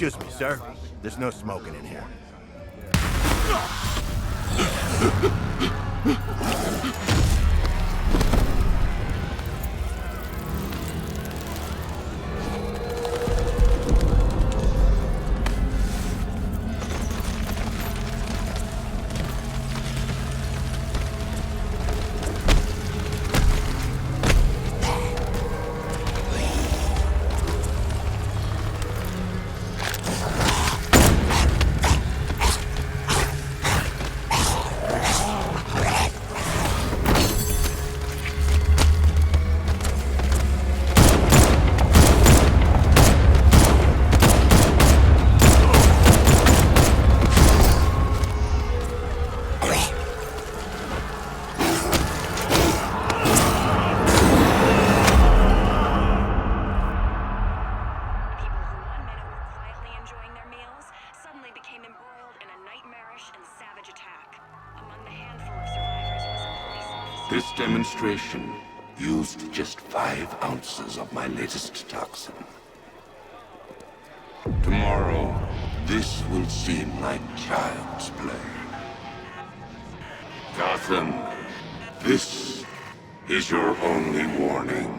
Excuse me, sir. There's no smoking in here. This demonstration used just 5 ounces of my latest toxin. Tomorrow, this will seem like child's play. Gotham, this is your only warning.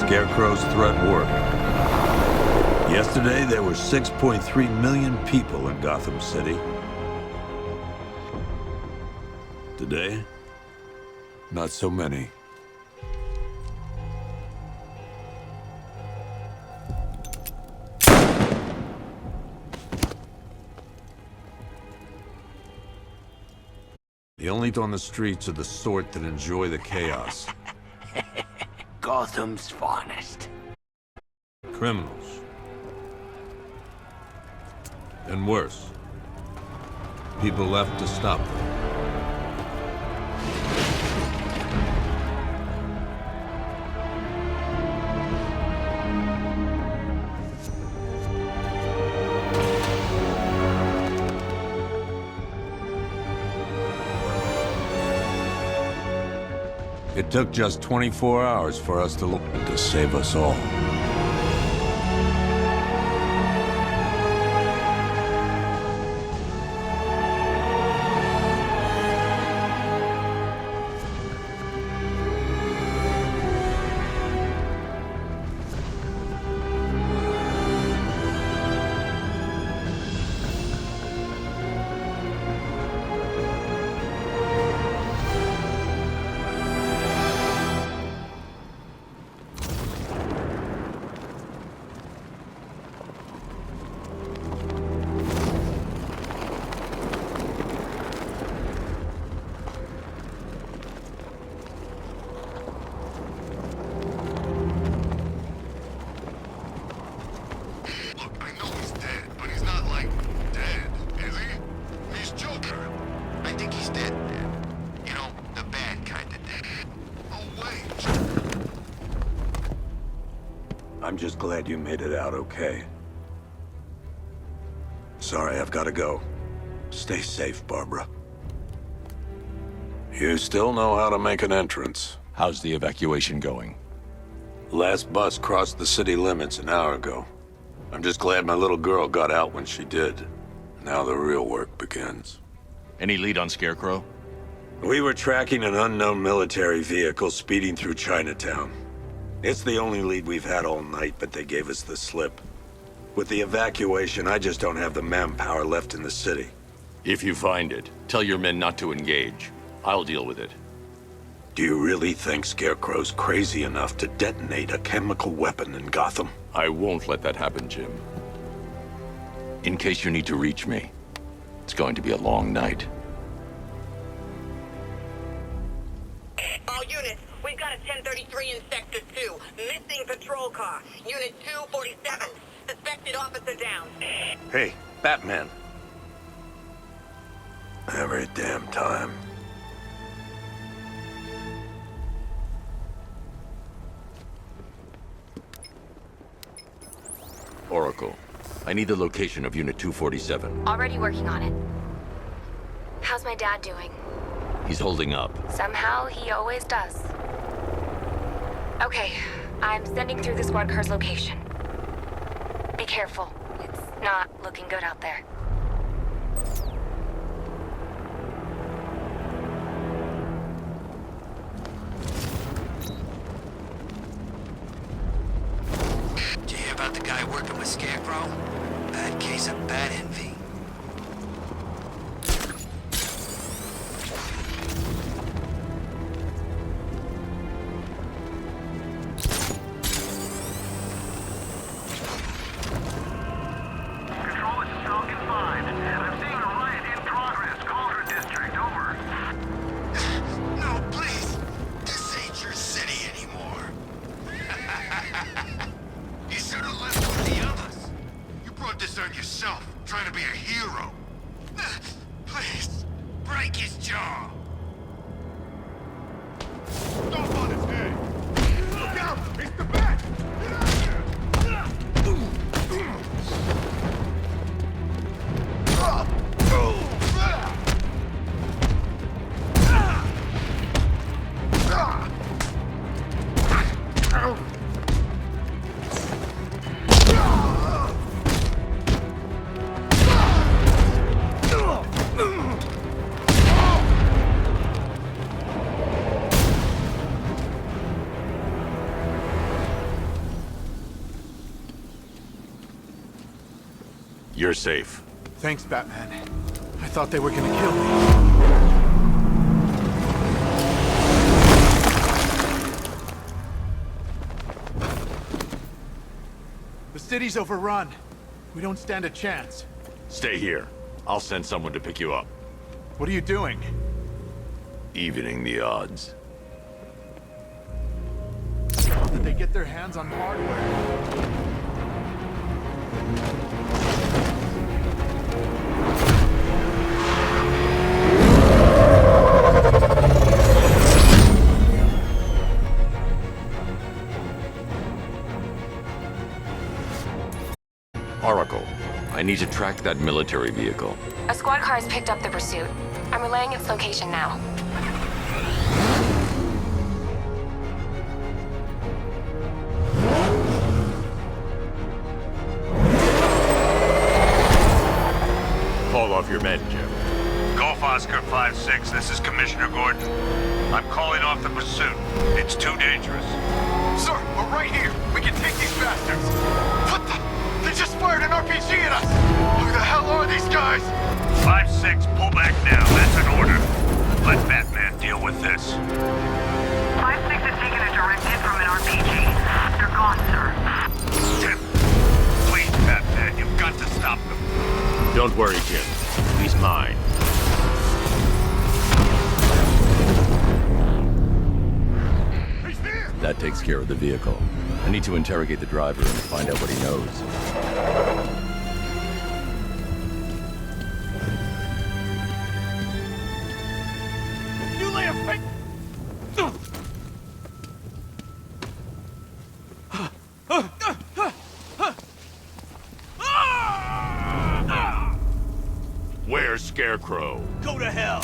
Scarecrow's threat worked. Yesterday, there were 6.3 million people in Gotham City. Today, not so many. The only on the streets are the sort that enjoy the chaos. Gotham's finest. Criminals. And worse, people left to stop them. It took just 24 hours for us to look to save us all. I'm just glad you made it out okay. Sorry, I've got to go. Stay safe, Barbara. You still know how to make an entrance. How's the evacuation going? Last bus crossed the city limits an hour ago. I'm just glad my little girl got out when she did. Now the real work begins. Any lead on Scarecrow? We were tracking an unknown military vehicle speeding through Chinatown. It's the only lead we've had all night, but they gave us the slip. With the evacuation, I just don't have the manpower left in the city. If you find it, tell your men not to engage. I'll deal with it. Do you really think Scarecrow's crazy enough to detonate a chemical weapon in Gotham? I won't let that happen, Jim. In case you need to reach me, it's going to be a long night. All units, we've got a 1033 in Sector 2. Missing patrol car. Unit 247. Suspected officer down. Hey, Batman. Every damn time. Oracle, I need the location of Unit 247. Already working on it. How's my dad doing? He's holding up. Somehow, he always does. Okay, I'm sending through the squad car's location. Be careful. It's not looking good out there. Did you hear about the guy working with Scarecrow? Bad case of bad envy. Control is Falcon 5. I'm seeing a riot in progress. Cauldron District, over. No, please! This ain't your city anymore. You should have left with the others. You brought this on yourself, trying to be a hero. Please, break his jaw. Stomp on his head! Look out! It's the bat! Get out of here! You're safe. Thanks, Batman. I thought they were gonna kill me. The city's overrun. We don't stand a chance. Stay here. I'll send someone to pick you up. What are you doing? Evening the odds. How did they get their hands on hardware? Oracle, I need to track that military vehicle. A squad car has picked up the pursuit. I'm relaying its location now. Call off your men, Jim. Golf Oscar 5-6, this is Commissioner Gordon. I'm calling off the pursuit. It's too dangerous. Sir, we're right here. We can take these bastards. What the? They just fired an RPG at us. Who the hell are these guys? 5-6, pull back now. That's an order. Let Batman deal with this. 5-6 has taken a direct hit from an RPG. They're gone, sir. Jim, please, Batman, you've got to stop them. Don't worry, Jim. He's mine. He's there! That takes care of the vehicle. I need to interrogate the driver and find out what he knows. You lay a fake... Where's Scarecrow? Go to hell!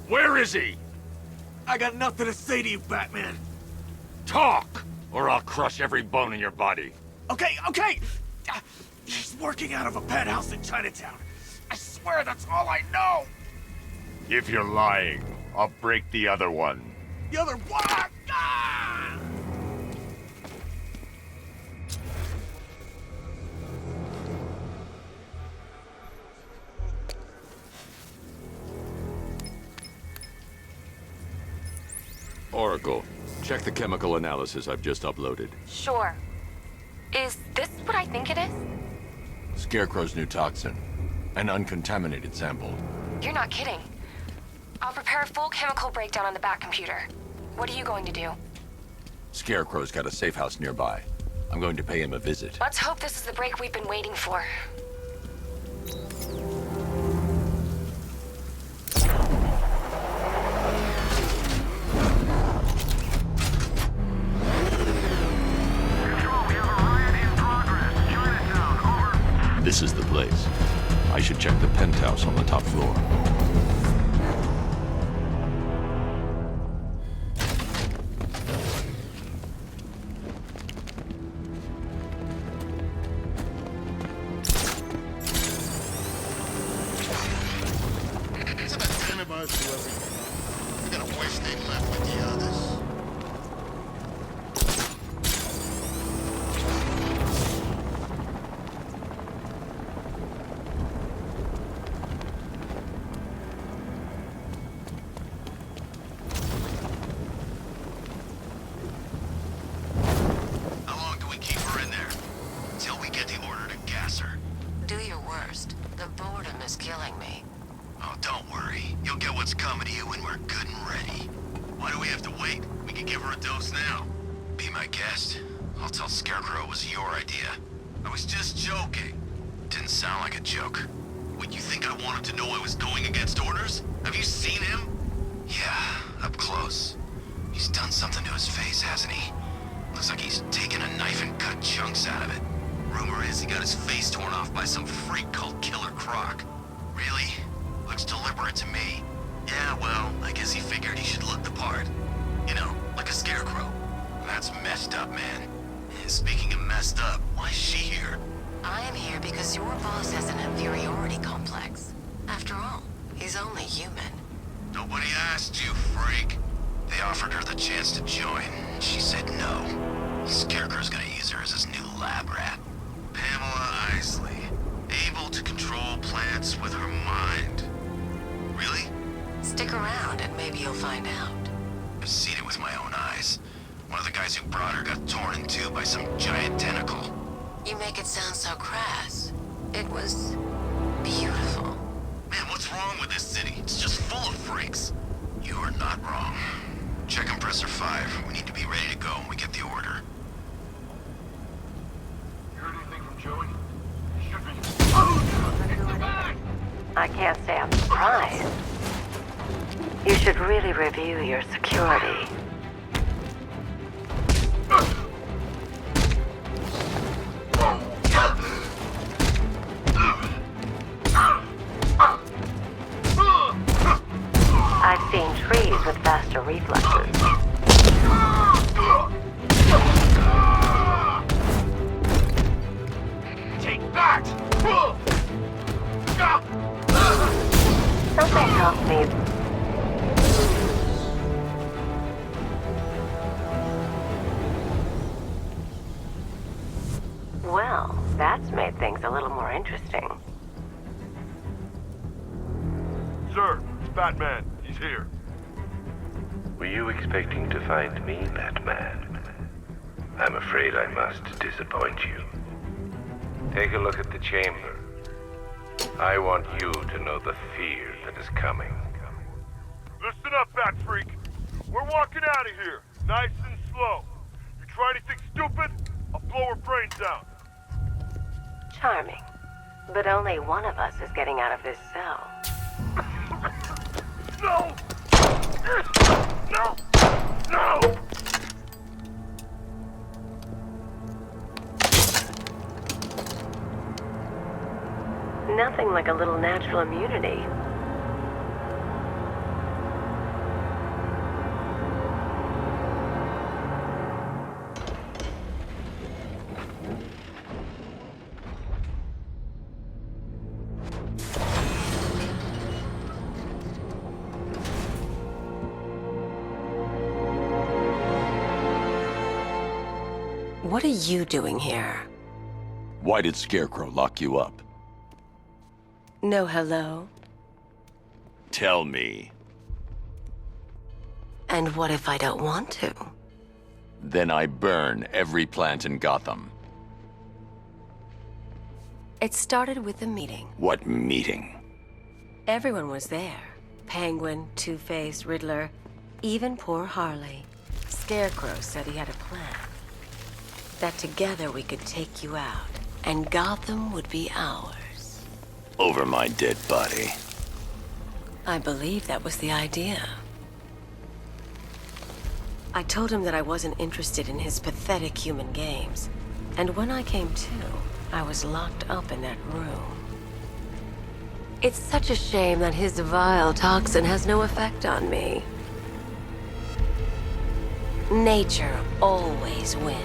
Where is he? I got nothing to say to you, Batman. Talk, or I'll crush every bone in your body. Okay. He's working out of a penthouse in Chinatown. I swear that's all I know. If you're lying, I'll break the other one. The other one. Ah! Oracle, check the chemical analysis I've just uploaded. Sure. Is this what I think it is? Scarecrow's new toxin. An uncontaminated sample. You're not kidding. I'll prepare a full chemical breakdown on the back computer. What are you going to do? Scarecrow's got a safe house nearby. I'm going to pay him a visit. Let's hope this is the break we've been waiting for. Control, we have a riot in progress. Chinatown, over. This is the place. I should check the penthouse on the top floor. It's about time about whoever. I gotta wish they left with the others. How long do we keep her in there? Till we get the order to gas her. Do your worst. The boredom is killing me. Oh, don't worry. You'll get what's coming to you when we're good and ready. Why do we have to wait? We can give her a dose now. Be my guest. I'll tell Scarecrow it was your idea. I was just joking. Didn't sound like a joke. What, you think I wanted to know I was going against orders? Have you seen him? Yeah, up close. He's done something to his face, hasn't he? Looks like he's taken a knife and cut chunks out of it. Rumor is he got his face torn off by some freak called Killer Croc. Really? Looks deliberate to me. Yeah, well, I guess he figured he should look the part. You know, like a scarecrow. That's messed up, man. And speaking of messed up, why is she here? I am here because your boss has an inferiority complex. After all, he's only human. Nobody asked you, freak. They offered her the chance to join. She said no. Scarecrow's gonna use her as his new lab rat. Pamela Isley. Able to control plants with her mind. Really? Stick around and maybe you'll find out. I've seen it with my own eyes. One of the guys who brought her got torn in two by some giant tentacle. You make it sound so crass. It was beautiful. Man, what's wrong with this city? It's just full of freaks. You are not wrong. Check compressor 5. We need to be ready to go when we get the order. You heard anything from Joey? Should be. I can't say I'm surprised. You should really review your security. I've seen trees with faster reflexes. Take that! Something tells me well, that's made things a little more interesting. Sir, it's Batman. He's here. Were you expecting to find me, Batman? I'm afraid I must disappoint you. Take a look at the chamber. I want you to know the fear that is coming. Listen up, Bat Freak. We're walking out of here, nice and slow. You try anything stupid, I'll blow her brains out. Charming. But only one of us is getting out of this cell. No! No! No! Nothing like a little natural immunity. What are you doing here? Why did Scarecrow lock you up? No hello? Tell me. And what if I don't want to? Then I burn every plant in Gotham. It started with a meeting. What meeting? Everyone was there. Penguin, Two-Face, Riddler. Even poor Harley. Scarecrow said he had a plan. That together we could take you out, and Gotham would be ours. Over my dead body. I believe that was the idea. I told him that I wasn't interested in his pathetic human games. And when I came to, I was locked up in that room. It's such a shame that his vile toxin has no effect on me. Nature always wins.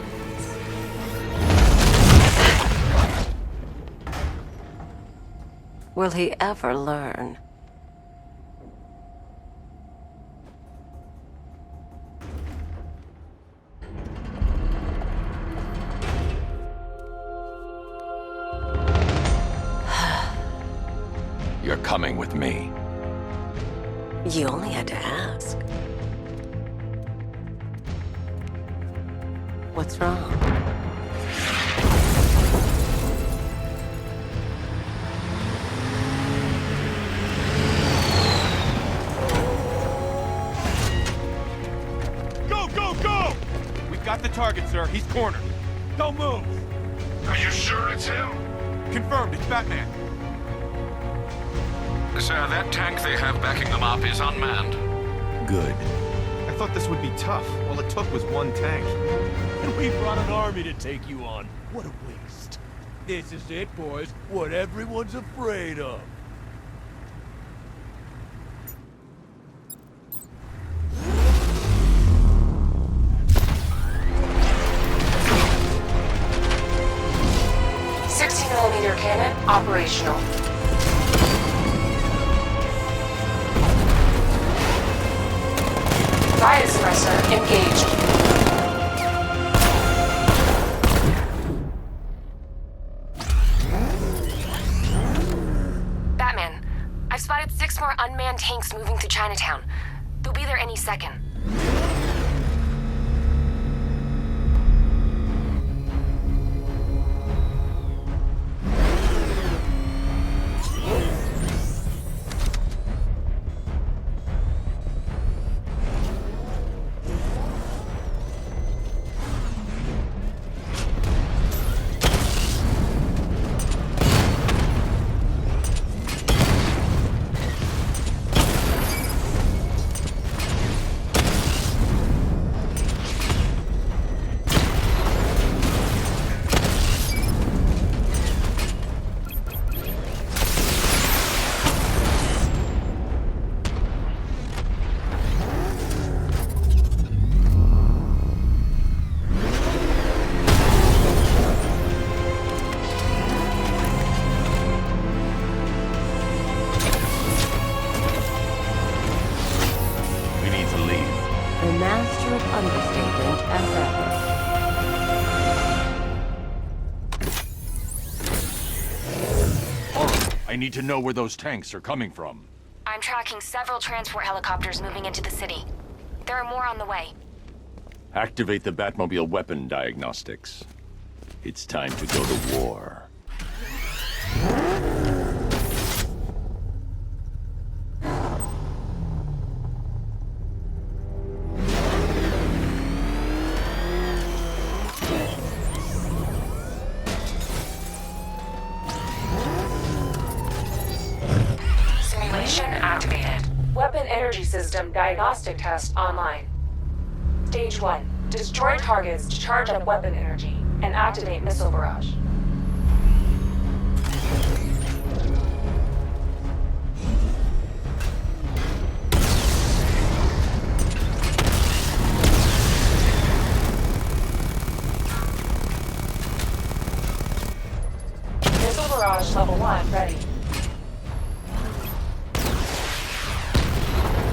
Will he ever learn? You're coming with me. You only had to ask. What's wrong? Go, go, go! We've got the target, sir. He's cornered. Don't move. Are you sure it's him? Confirmed, it's Batman. Sir, that tank they have backing them up is unmanned. Good. I thought this would be tough. All it took was one tank. And we brought an army to take you on. What a waste. This is it, boys. What everyone's afraid of. .60mm cannon operational. Fire suppressor engaged. Batman, I've spotted 6 more unmanned tanks moving through Chinatown. They'll be there any second. Master of understatement as ever. I need to know where those tanks are coming from. I'm tracking several transport helicopters moving into the city. There are more on the way. Activate the Batmobile weapon diagnostics. It's time to go to war. Simulation activated. Weapon energy system diagnostic test online. Stage 1. Destroy targets to charge up weapon energy and activate missile barrage. Missile barrage level 1 ready.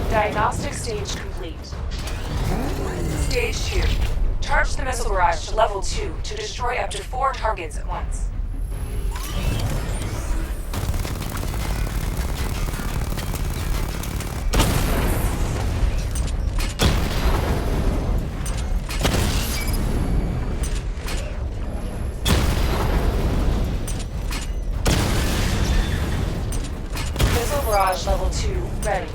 Diagnostic stage complete. Stage 2. Charge the missile barrage to level 2 to destroy up to 4 targets at once. Missile barrage level 2 ready.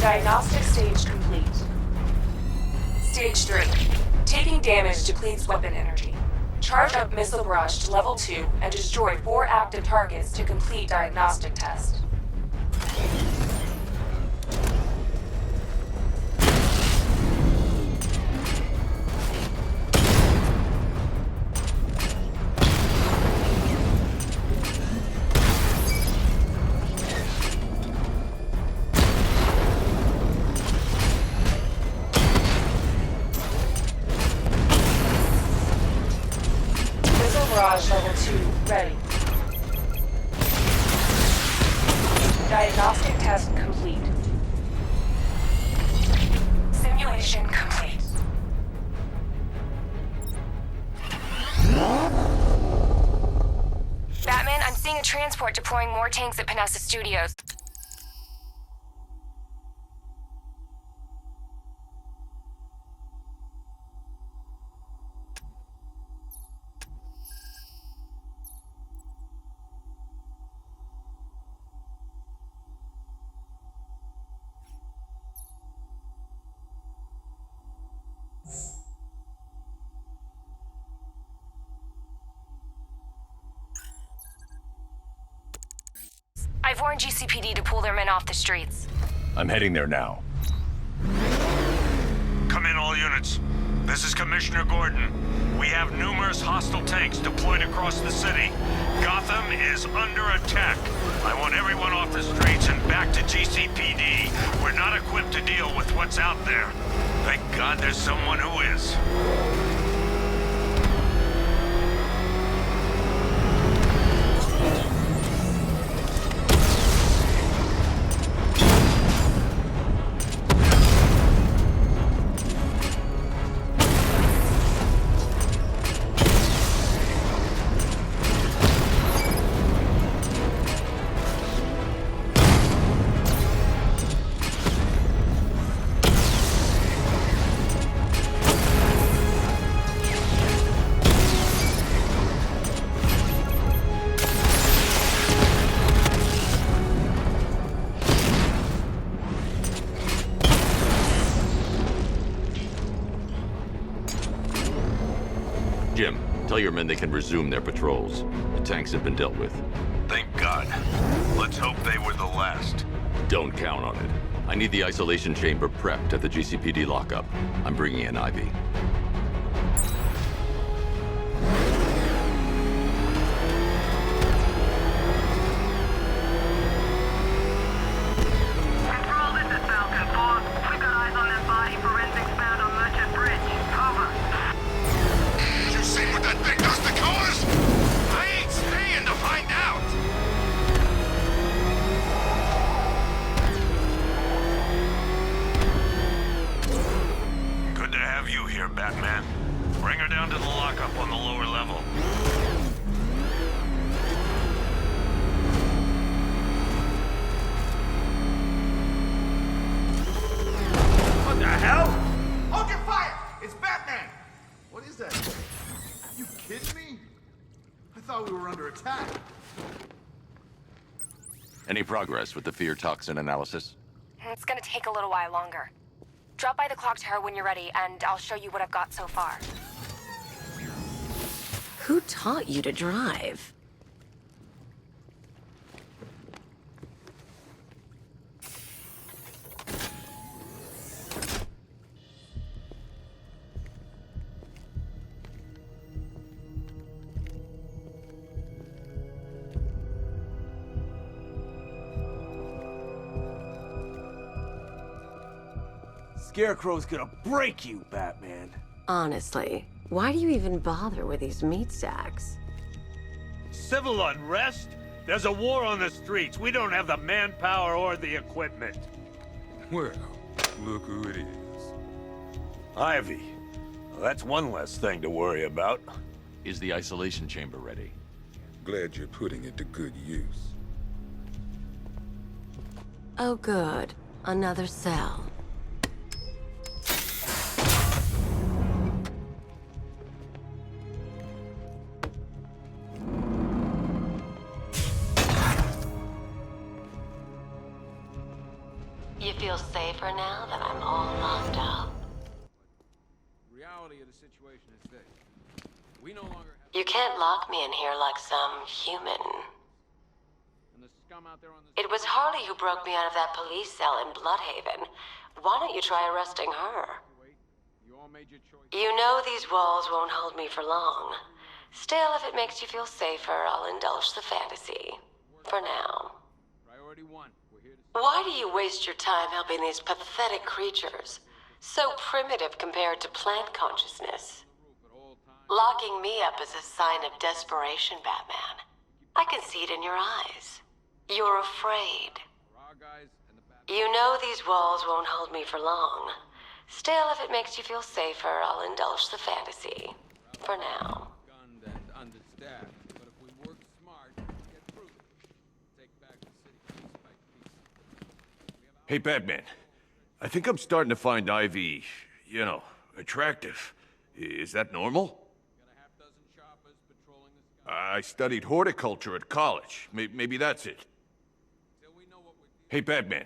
Diagnostic stage complete. Stage 3. Taking damage depletes weapon energy. Charge up missile barrage to level 2 and destroy 4 active targets to complete diagnostic test. Barrage level 2 ready. Diagnostic test complete. Simulation complete. Batman, I'm seeing a transport deploying more tanks at Panessa Studios. I've warned GCPD to pull their men off the streets. I'm heading there now. Come in, all units. This is Commissioner Gordon. We have numerous hostile tanks deployed across the city. Gotham is under attack. I want everyone off the streets and back to GCPD. We're not equipped to deal with what's out there. Thank God there's someone who is. Jim, tell your men they can resume their patrols. The tanks have been dealt with. Thank God. Let's hope they were the last. Don't count on it. I need the isolation chamber prepped at the GCPD lockup. I'm bringing in Ivy. Control, this is Falcon 4. We've got eyes on that body forensics found on Merchant Bridge. Over. You seen what that thing does to cars? I ain't staying to find out. Good to have you here, Batman. Bring her down to the lockup on the lower level. What the hell? Hold your fire! It's Batman! What is that? You kidding me? I thought we were under attack. Any progress with the fear toxin analysis? It's gonna take a little while longer. Drop by the clock tower when you're ready, and I'll show you what I've got so far. Who taught you to drive? Scarecrow's gonna break you, Batman. Honestly, why do you even bother with these meat sacks? Civil unrest? There's a war on the streets. We don't have the manpower or the equipment. Well, look who it is. Ivy. Well, that's one less thing to worry about. Is the isolation chamber ready? Glad you're putting it to good use. Oh good, another cell. You feel safer now that I'm all locked up? Reality of the situation is this. We no longer have... You can't lock me in here like some human. And the scum out there on the... It was Harley who broke me out of that police cell in Bloodhaven. Why don't you try arresting her? You all made your choice. You know these walls won't hold me for long. Still, if it makes you feel safer, I'll indulge the fantasy. For now. Priority one. We're here to... Why do you waste your time helping these pathetic creatures? So primitive compared to plant consciousness. Locking me up is a sign of desperation, Batman. I can see it in your eyes. You're afraid. You know these walls won't hold me for long. Still, if it makes you feel safer, I'll indulge the fantasy. For now. Gunned and understaffed. But if we work smart, we'll get through it. Take back the city piece by piece. Hey, Batman. I think I'm starting to find Ivy, you know, attractive. Is that normal? I studied horticulture at college. Maybe that's it. Hey, Batman.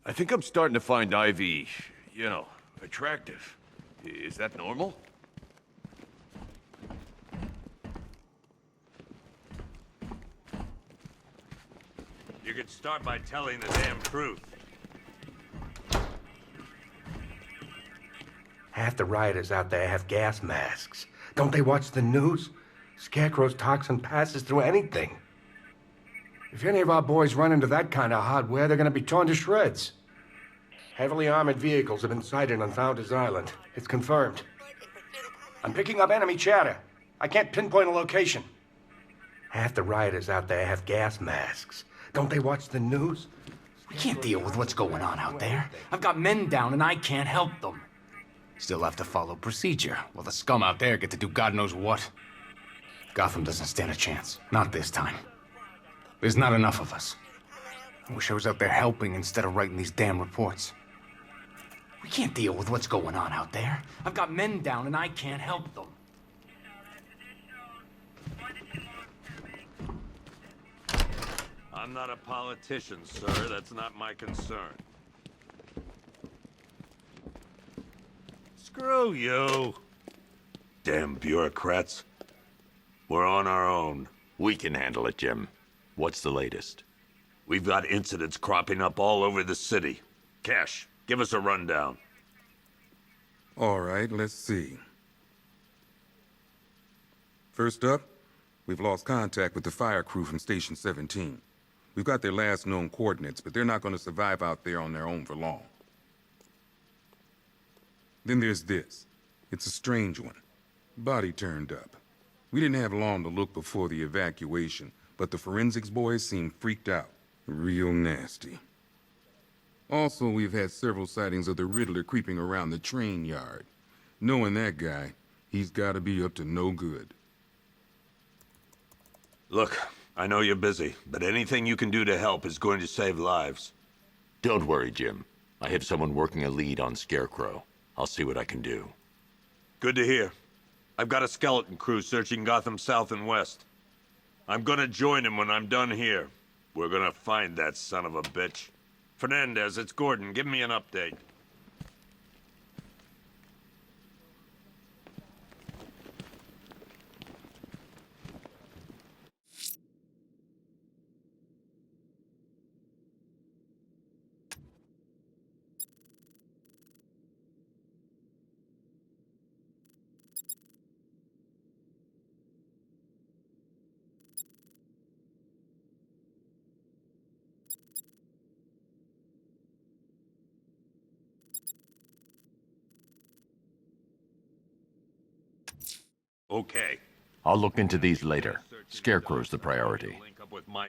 I think I'm starting to find Ivy, you know, attractive. Is that normal? You could start by telling the damn truth. Half the rioters out there have gas masks. Don't they watch the news? Scarecrow's toxin passes through anything. If any of our boys run into that kind of hardware, they're gonna be torn to shreds. Heavily armored vehicles have been sighted on Founders Island. It's confirmed. I'm picking up enemy chatter. I can't pinpoint a location. Half the rioters out there have gas masks. Don't they watch the news? We can't deal with what's going on out there. I've got men down and I can't help them. Still have to follow procedure, while the scum out there get to do God knows what. Gotham doesn't stand a chance. Not this time. There's not enough of us. I wish I was out there helping instead of writing these damn reports. We can't deal with what's going on out there. I've got men down and I can't help them. I'm not a politician, sir. That's not my concern. Screw you. Damn bureaucrats. We're on our own. We can handle it, Jim. What's the latest? We've got incidents cropping up all over the city. Cash, give us a rundown. All right, let's see. First up, we've lost contact with the fire crew from Station 17. We've got their last known coordinates, but they're not going to survive out there on their own for long. Then there's this. It's a strange one. Body turned up. We didn't have long to look before the evacuation, but the forensics boys seemed freaked out. Real nasty. Also, we've had several sightings of the Riddler creeping around the train yard. Knowing that guy, he's gotta be up to no good. Look, I know you're busy, but anything you can do to help is going to save lives. Don't worry, Jim. I have someone working a lead on Scarecrow. I'll see what I can do. Good to hear. I've got a skeleton crew searching Gotham South and West. I'm gonna join him when I'm done here. We're gonna find that son of a bitch. Fernandez, it's Gordon. Give me an update. Okay. I'll look into these later. Scarecrow's the priority. Link up with my...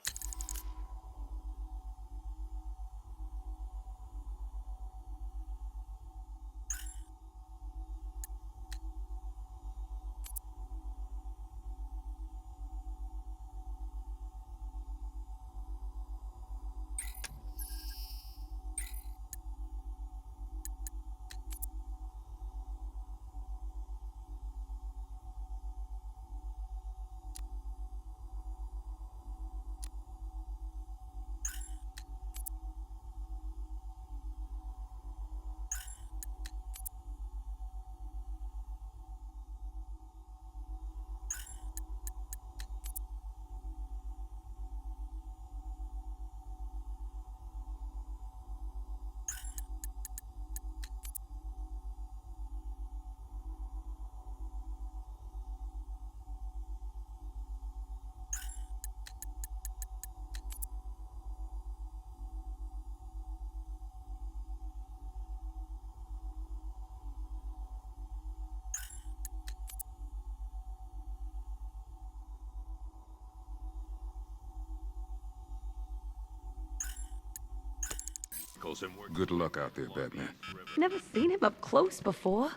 vehicles and we're... Good luck out there, Batman. Never seen him up close before.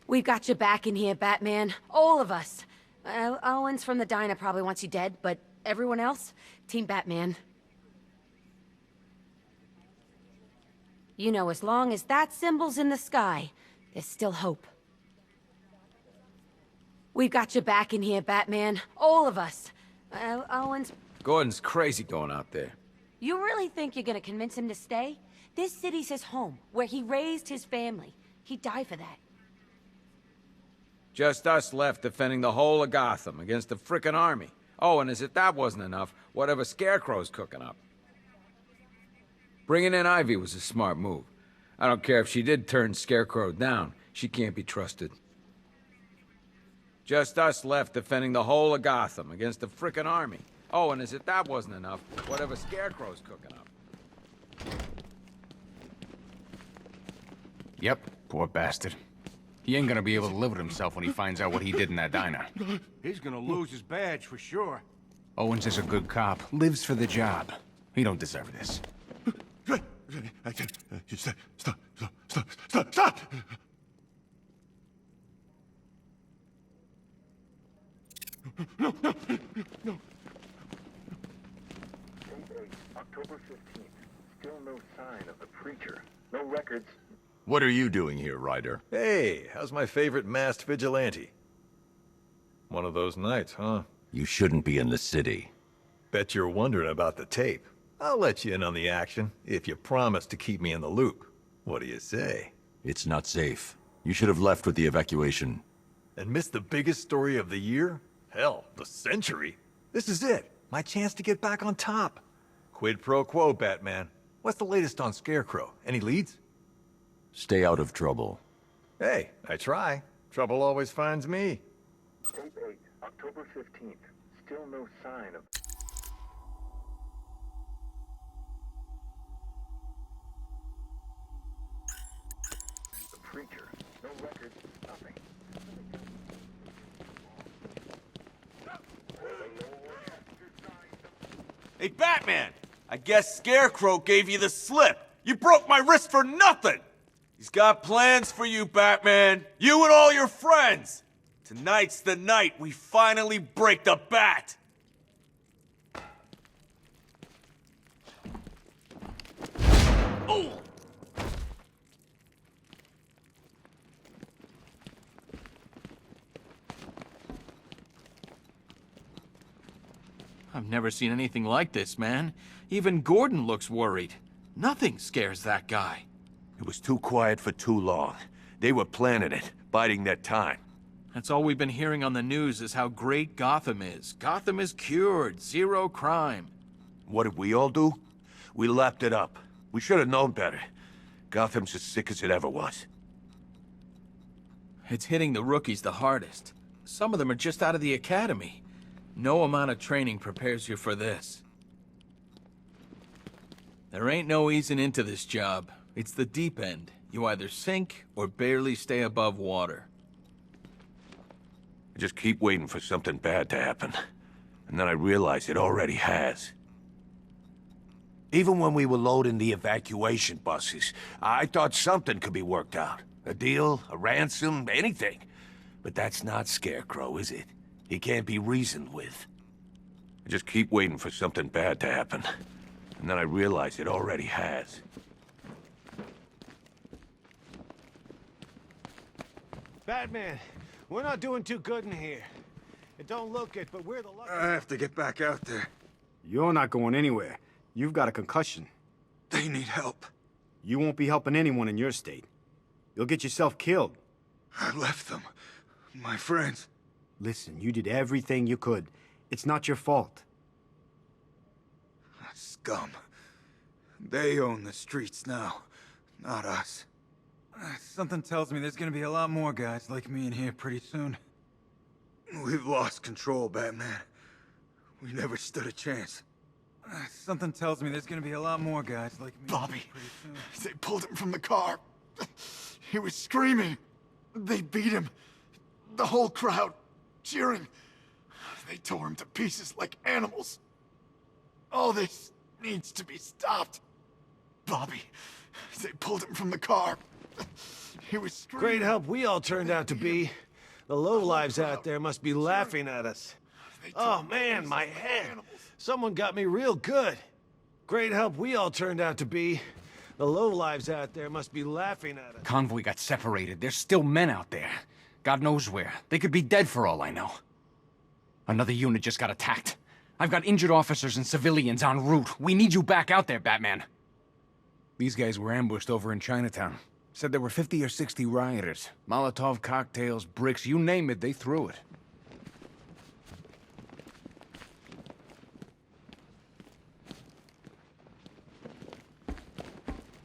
We've got your back in here, Batman. All of us. Owens from the diner probably wants you dead, but everyone else? Team Batman. You know, as long as that symbol's in the sky, there's still hope. We've got your back in here, Batman. All of us. Owens... Gordon's crazy going out there. You really think you're gonna convince him to stay? This city's his home, where he raised his family. He'd die for that. Just us left defending the whole of Gotham against the frickin' army. Oh, and as if that wasn't enough, whatever Scarecrow's cooking up. Bringing in Ivy was a smart move. I don't care if she did turn Scarecrow down. She can't be trusted. Just us left defending the whole of Gotham against the frickin' army. Oh, and as if that wasn't enough, whatever Scarecrow's cooking up. Yep, poor bastard. He ain't gonna be able to live with himself when he finds out what he did in that diner. He's gonna lose his badge for sure. Owens is a good cop, lives for the job. He don't deserve this. Stop! No. October 15th. Still no sign of the preacher. No records. What are you doing here, Ryder? Hey, how's my favorite masked vigilante? One of those nights, huh? You shouldn't be in the city. Bet you're wondering about the tape. I'll let you in on the action, if you promise to keep me in the loop. What do you say? It's not safe. You should have left with the evacuation. And missed the biggest story of the year? Hell, the century. This is it. My chance to get back on top. Quid pro quo, Batman. What's the latest on Scarecrow? Any leads? Stay out of trouble. Hey, I try. Trouble always finds me. Tape 8, October 15th. Still no sign of... the preacher. No records, nothing. Hey, Batman! I guess Scarecrow gave you the slip. You broke my wrist for nothing! He's got plans for you, Batman. You and all your friends. Tonight's the night we finally break the bat. Oh! I've never seen anything like this, man. Even Gordon looks worried. Nothing scares that guy. It was too quiet for too long. They were planning it, biding their time. That's all we've been hearing on the news is how great Gotham is. Gotham is cured, zero crime. What did we all do? We lapped it up. We should have known better. Gotham's as sick as it ever was. It's hitting the rookies the hardest. Some of them are just out of the academy. No amount of training prepares you for this. There ain't no easing into this job. It's the deep end. You either sink or barely stay above water. I just keep waiting for something bad to happen. And then I realize it already has. Even when we were loading the evacuation buses, I thought something could be worked out. A deal, a ransom, anything. But that's not Scarecrow, is it? He can't be reasoned with. I just keep waiting for something bad to happen. And then I realize it already has. Batman, we're not doing too good in here. It don't look it, but we're the lucky... I have to get back out there. You're not going anywhere. You've got a concussion. They need help. You won't be helping anyone in your state. You'll get yourself killed. I left them. My friends. Listen, you did everything you could. It's not your fault. Scum. They own the streets now, not us. Something tells me there's gonna be a lot more guys like me in here pretty soon. We've lost control, Batman. We never stood a chance. Something tells me there's gonna be a lot more guys like me. Bobby, they pulled him from the car. He was screaming. They beat him. The whole crowd, cheering. They tore him to pieces like animals. All this needs to be stopped. Bobby, they pulled him from the car. He was screaming. Great help we all turned out to be. The lowlives out there must be laughing at us. Oh man, my head. Someone got me real good. Great help we all turned out to be. The lowlives out there must be laughing at us. Convoy got separated. There's still men out there. God knows where. They could be dead for all I know. Another unit just got attacked. I've got injured officers and civilians en route. We need you back out there, Batman. These guys were ambushed over in Chinatown. Said there were 50 or 60 rioters. Molotov cocktails, bricks, you name it, they threw it.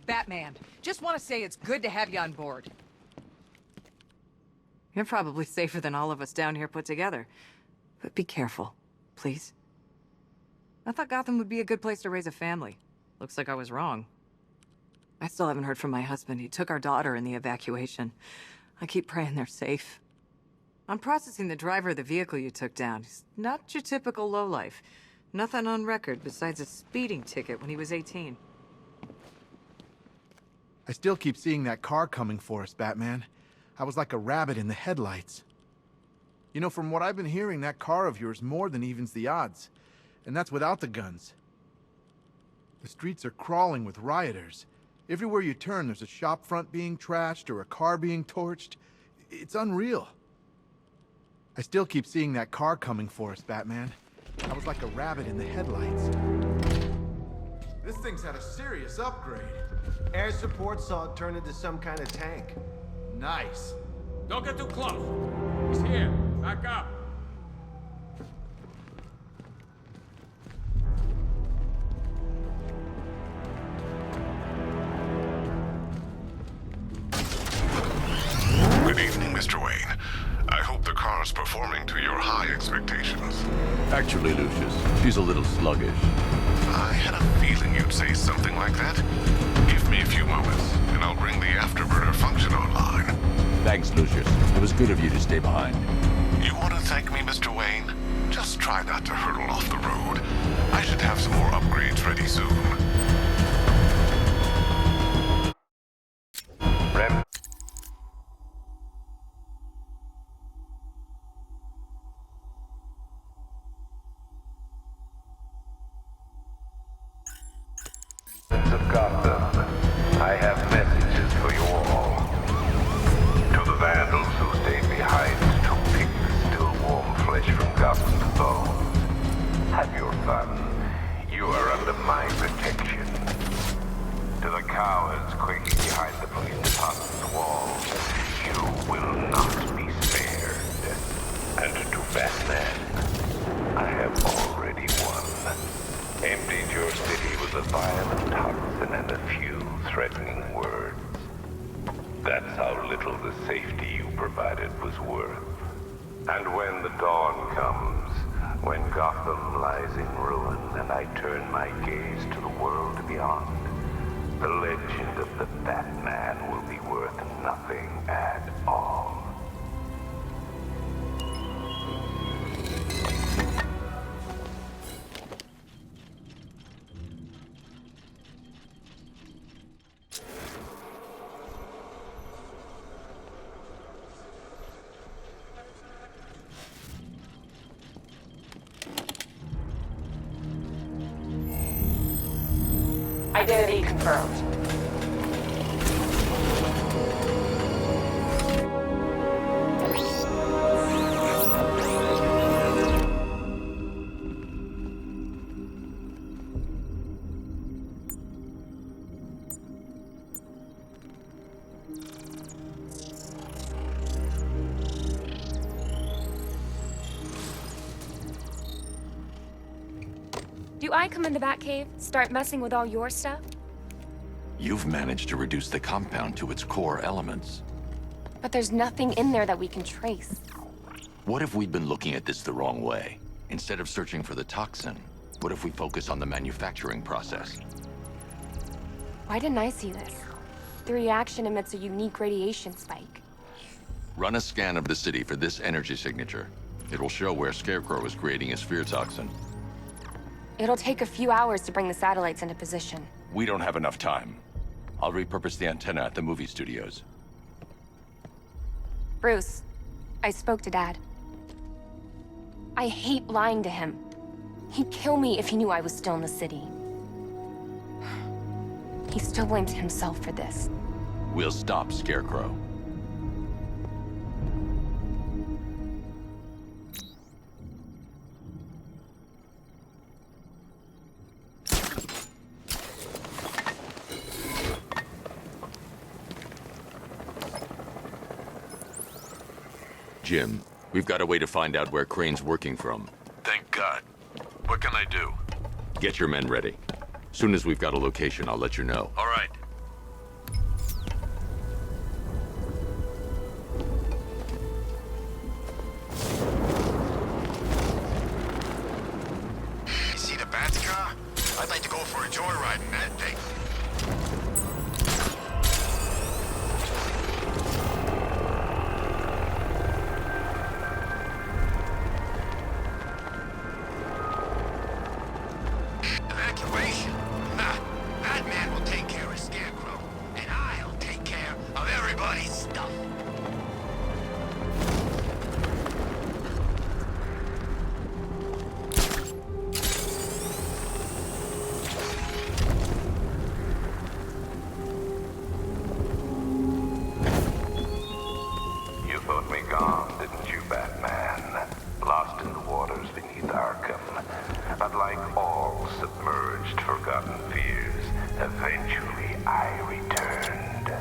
Batman, just want to say it's good to have you on board. You're probably safer than all of us down here put together. But be careful, please. I thought Gotham would be a good place to raise a family. Looks like I was wrong. I still haven't heard from my husband. He took our daughter in the evacuation. I keep praying they're safe. I'm processing the driver of the vehicle you took down. He's not your typical lowlife. Nothing on record besides a speeding ticket when he was 18. I still keep seeing that car coming for us, Batman. I was like a rabbit in the headlights. You know, from what I've been hearing, that car of yours more than evens the odds. And that's without the guns. The streets are crawling with rioters. Everywhere you turn, there's a shop front being trashed or a car being torched. It's unreal. I still keep seeing that car coming for us, Batman. I was like a rabbit in the headlights. This thing's had a serious upgrade. Air support saw it turn into some kind of tank. Nice. Don't get too close. He's here. Back up. Good evening, Mr. Wayne. I hope the car's performing to your high expectations. Actually, Lucius, she's a little sluggish. I had a feeling you'd say something like that. Give me a few moments, and I'll bring the afterburner function online. Thanks, Lucius. It was good of you to stay behind. You want to thank me, Mr. Wayne? Just try not to hurtle off the road. I should have some more upgrades ready soon. Rem. Of Gotham, I have messages for you all. To the vandals who stayed behind to pick the still warm flesh from Gotham's bones, have your fun. You are under my protection. To the cowards quaking behind the police department's walls, you will not be spared. And to Batman, I have already won. Emptied your city with a violent toxin and a few threatening words. That's how little the safety you provided was worth. And when the dawn comes, when Gotham lies in ruin and I turn my gaze to the world beyond, the legend of the Batman will be worth nothing at all. Identity confirmed. Do I come in the Batcave, start messing with all your stuff? You've managed to reduce the compound to its core elements. But there's nothing in there that we can trace. What if we'd been looking at this the wrong way? Instead of searching for the toxin, what if we focus on the manufacturing process? Why didn't I see this? The reaction emits a unique radiation spike. Run a scan of the city for this energy signature. It will show where Scarecrow is creating his fear toxin. It'll take a few hours to bring the satellites into position. We don't have enough time. I'll repurpose the antenna at the movie studios. Bruce, I spoke to Dad. I hate lying to him. He'd kill me if he knew I was still in the city. He still blames himself for this. We'll stop Scarecrow. Jim, we've got a way to find out where Crane's working from. Thank God. What can I do? Get your men ready. Soon as we've got a location, I'll let you know. All right. You see the Bat's car? I'd like to go for a joyride in that thing. Evacuation? Nah, Batman will take care of Scarecrow, and I'll take care of everybody's stuff. You thought me gone, didn't you, Batman? Lost in the waters beneath Arkham. But like all submerged, forgotten fears, eventually I returned.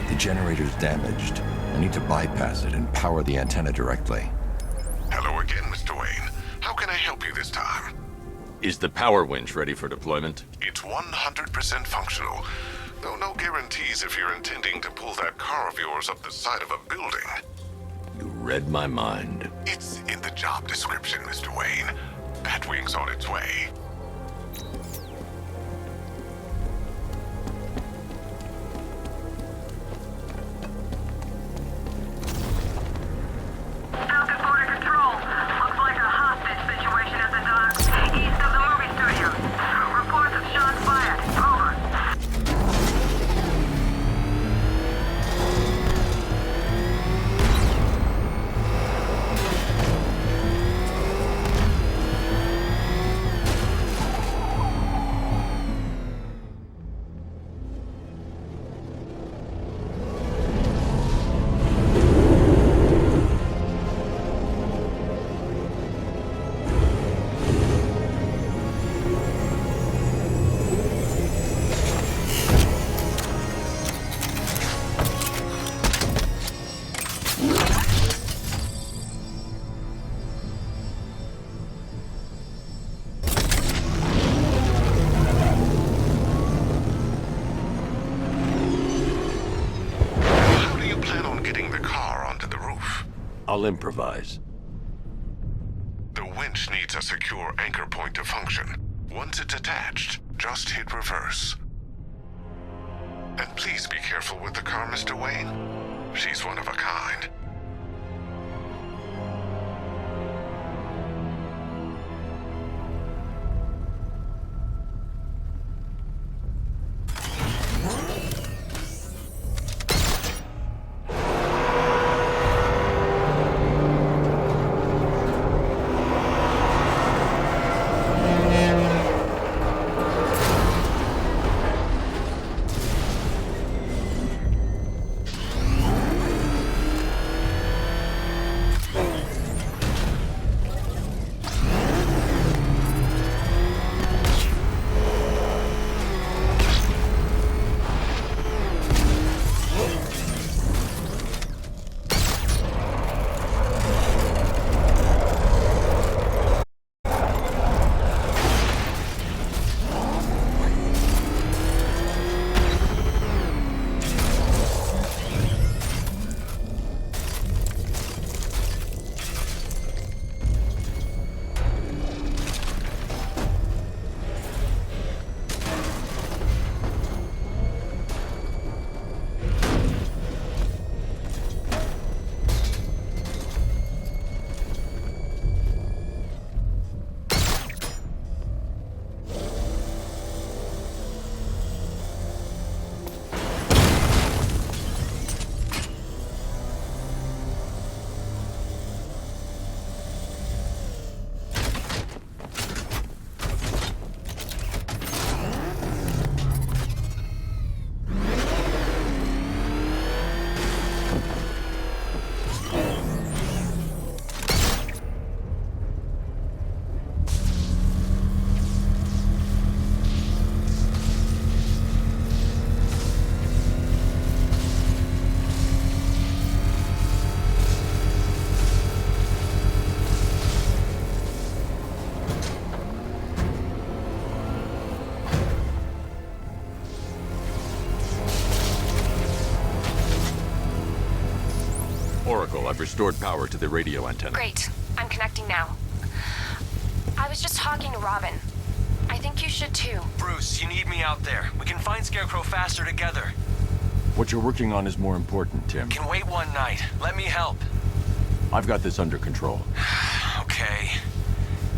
The generator's damaged. I need to bypass it and power the antenna directly. Hello again, Mr. Wayne. How can I help you this time? Is the power winch ready for deployment? It's 100% functional, though no guarantees if you're intending to pull that car of yours up the side of a building. You read my mind. It's in the job description, Mr. Wayne. Batwing's on its way. Falcon Border Control. Looks like a hostage situation at the docks, east of the movie studio. Reports of shots fired. Over. How do you plan on getting the car onto the roof? I'll improvise. The winch needs a secure anchor point to function. Once it's attached, just hit reverse. And please be careful with the car, Mr. Wayne. She's one of a kind. Oracle, I've restored power to the radio antenna. Great. I'm connecting now. I was just talking to Robin. I think you should too. Bruce, you need me out there. We can find Scarecrow faster together. What you're working on is more important, Tim. Can wait one night. Let me help. I've got this under control. Okay.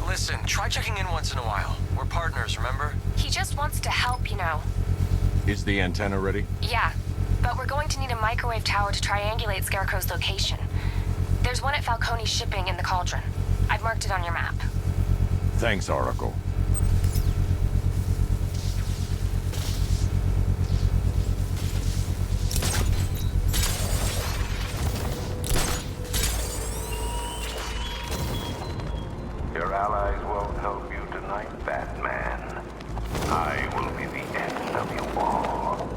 Listen, try checking in once in a while. We're partners, remember? He just wants to help, you know. Is the antenna ready? Yeah, but we're going to need a microwave tower to triangulate Scarecrow's location. There's one at Falcone Shipping in the Cauldron. I've marked it on your map. Thanks, Oracle. Your allies won't help you tonight, Batman. I will be the end of you all.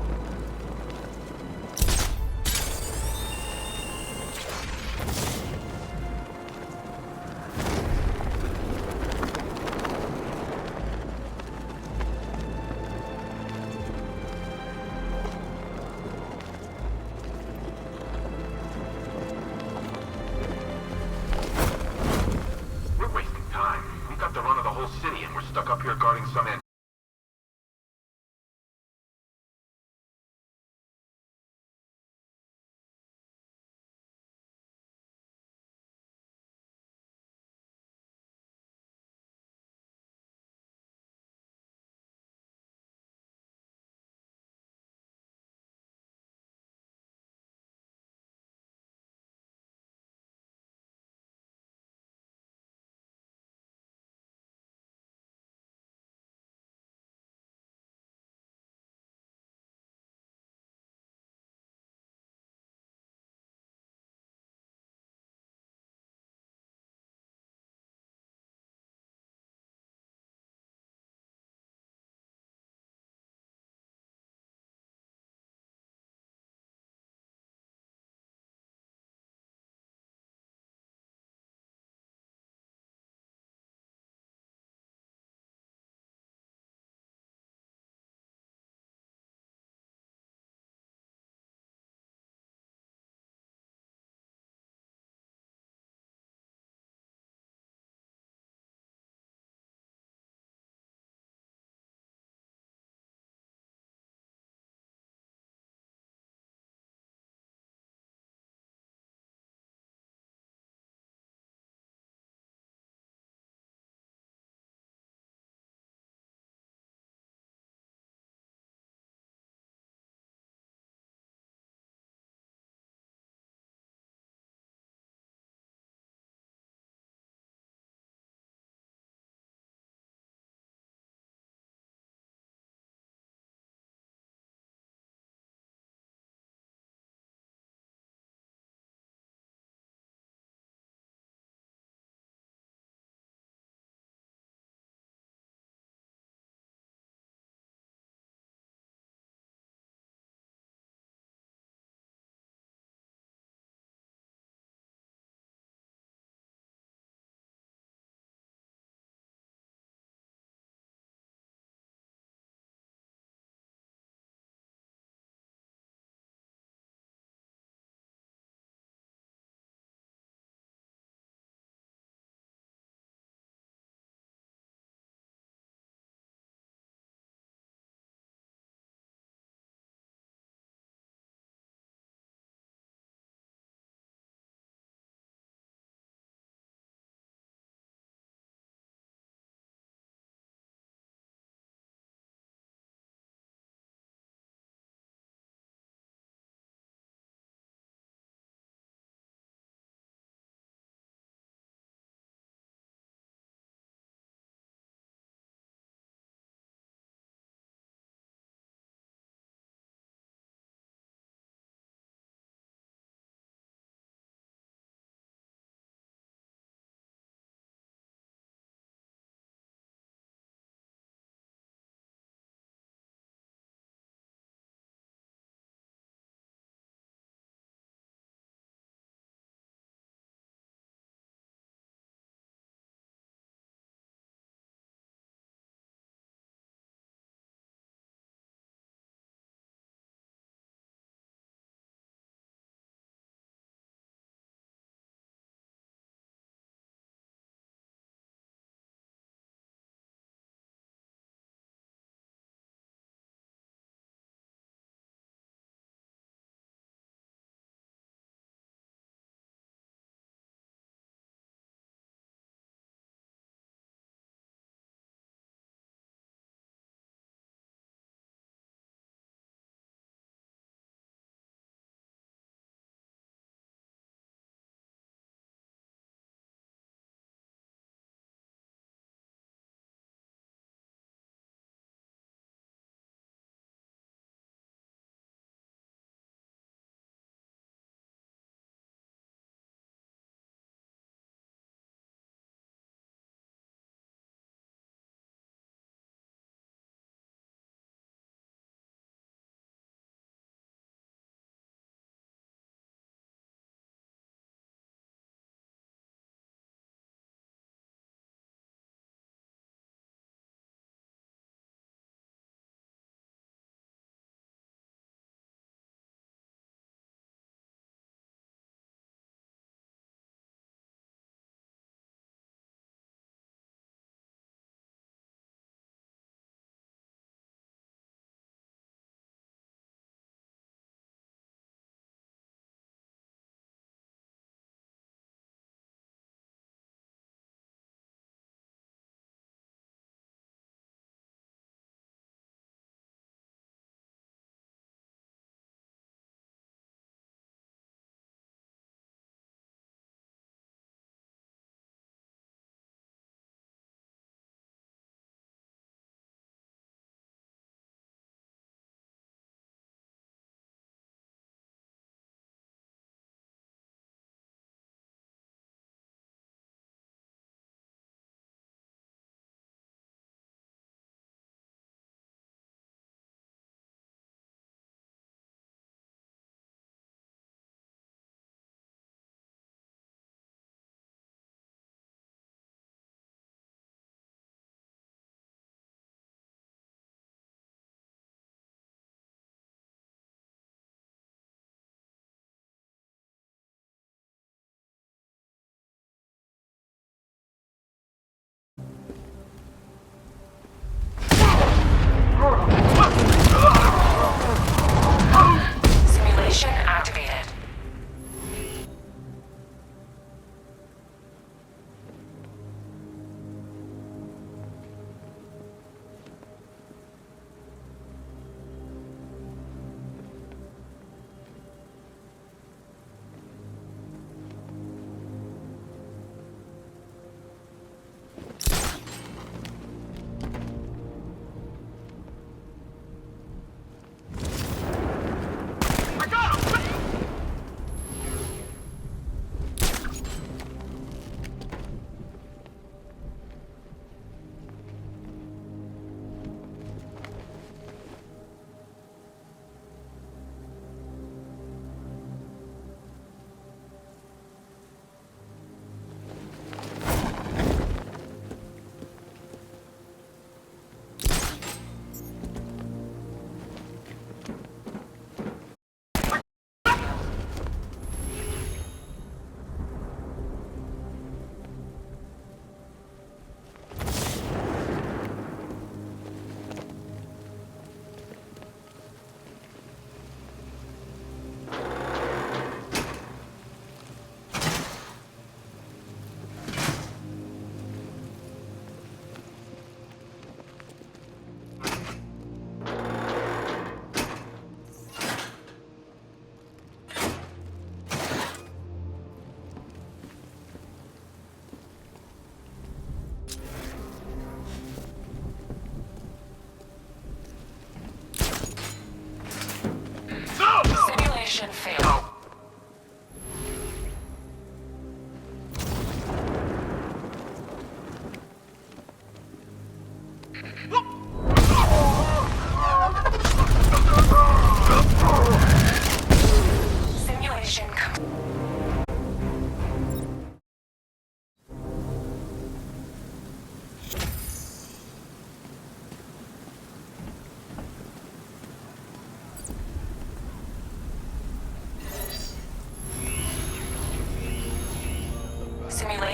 We're wasting time. We've got the run of the whole city, and we're stuck up here guarding some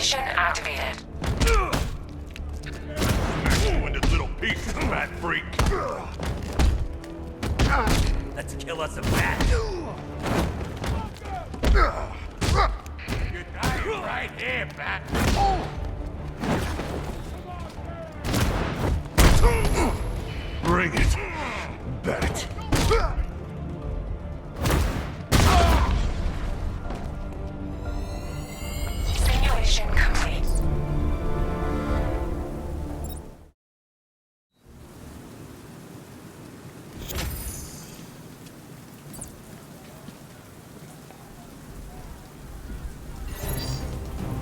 Simulation activated. Smash you into little pieces, fat freak. Let's kill us a bat. You're dying right here, Bat. Bring it, Bat. Simulation complete.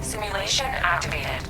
Simulation activated.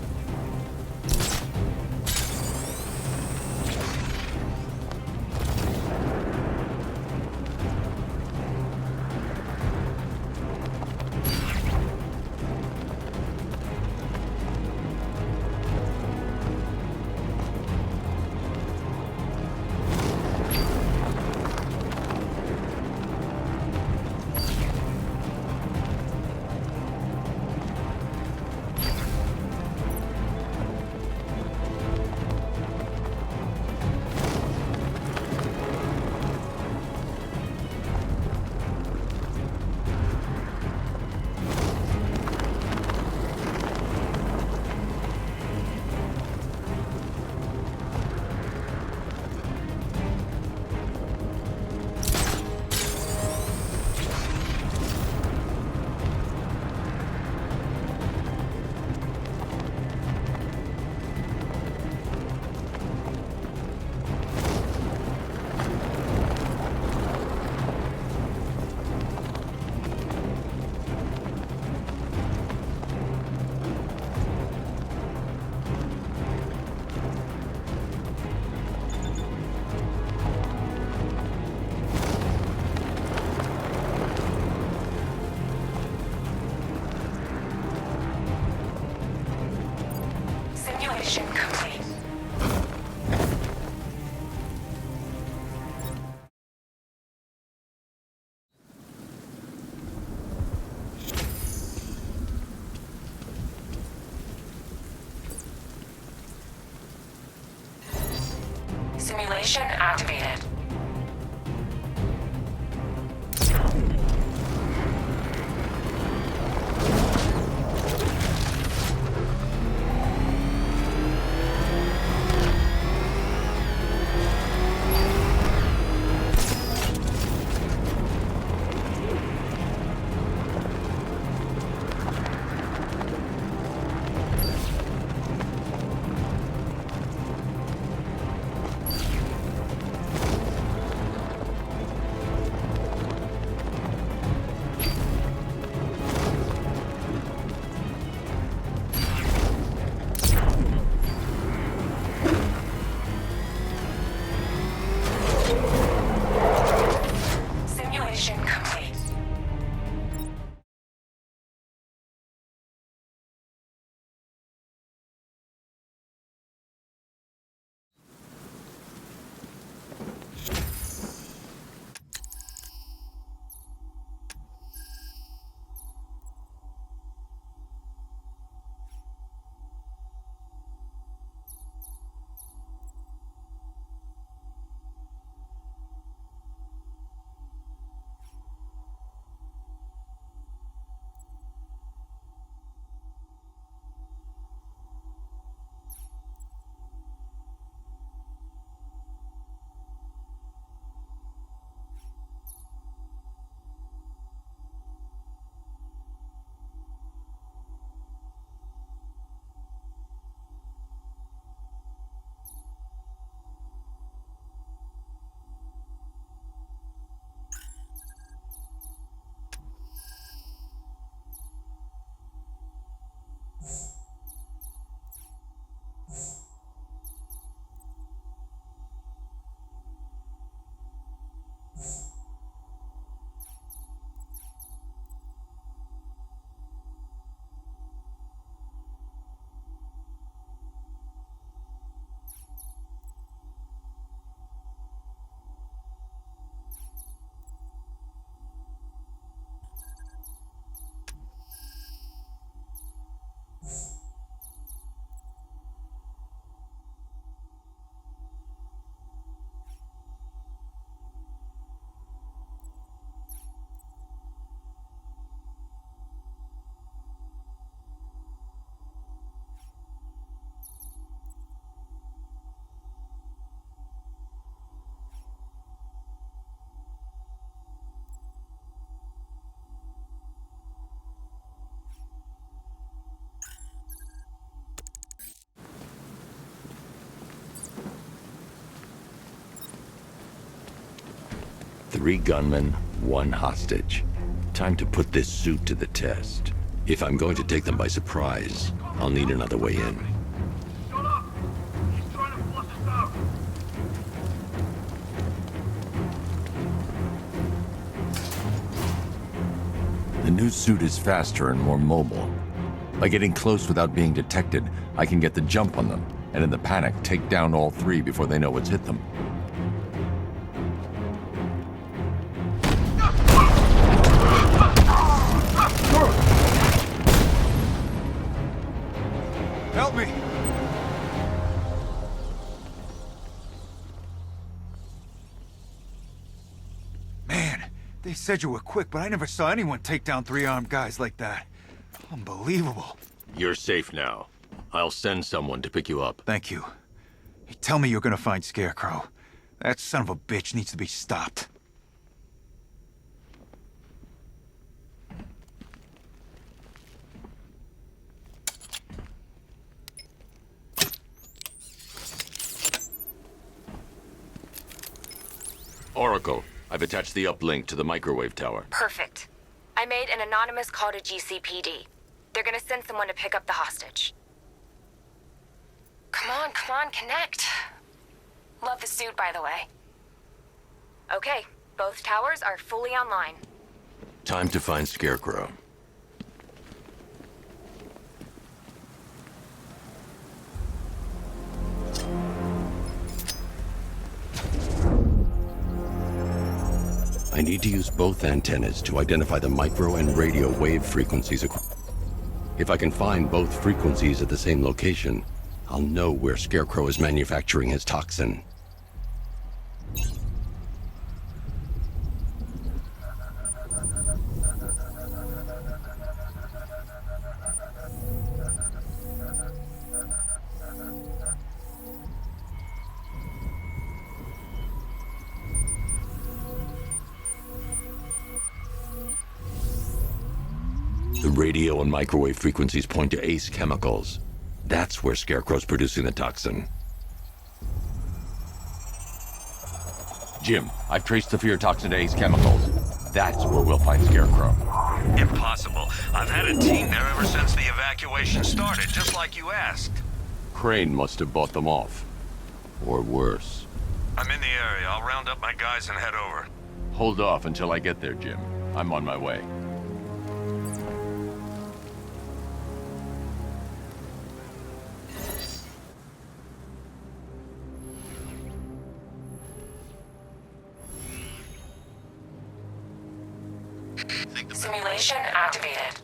Simulation complete. Simulation activated. 3 gunmen, 1 hostage. Time to put this suit to the test. If I'm going to take them by surprise, I'll need another way in. Shut up! He's trying to flush us out! The new suit is faster and more mobile. By getting close without being detected, I can get the jump on them, and in the panic, take down all 3 before they know what's hit them. Help me! Man, they said you were quick, but I never saw anyone take down 3 armed guys like that. Unbelievable. You're safe now. I'll send someone to pick you up. Thank you. Hey, tell me you're gonna find Scarecrow. That son of a bitch needs to be stopped. Oracle, I've attached the uplink to the microwave tower. Perfect. I made an anonymous call to GCPD. They're gonna send someone to pick up the hostage. Come on, connect. Love the suit, by the way. Okay, both towers are fully online. Time to find Scarecrow. I need to use both antennas to identify the micro and radio wave frequencies. If I can find both frequencies at the same location, I'll know where Scarecrow is manufacturing his toxin. The radio and microwave frequencies point to Ace Chemicals. That's where Scarecrow's producing the toxin. Jim, I've traced the fear toxin to Ace Chemicals. That's where we'll find Scarecrow. Impossible. I've had a team there ever since the evacuation started, just like you asked. Crane must have bought them off. Or worse. I'm in the area. I'll round up my guys and head over. Hold off until I get there, Jim. I'm on my way. Simulation activated.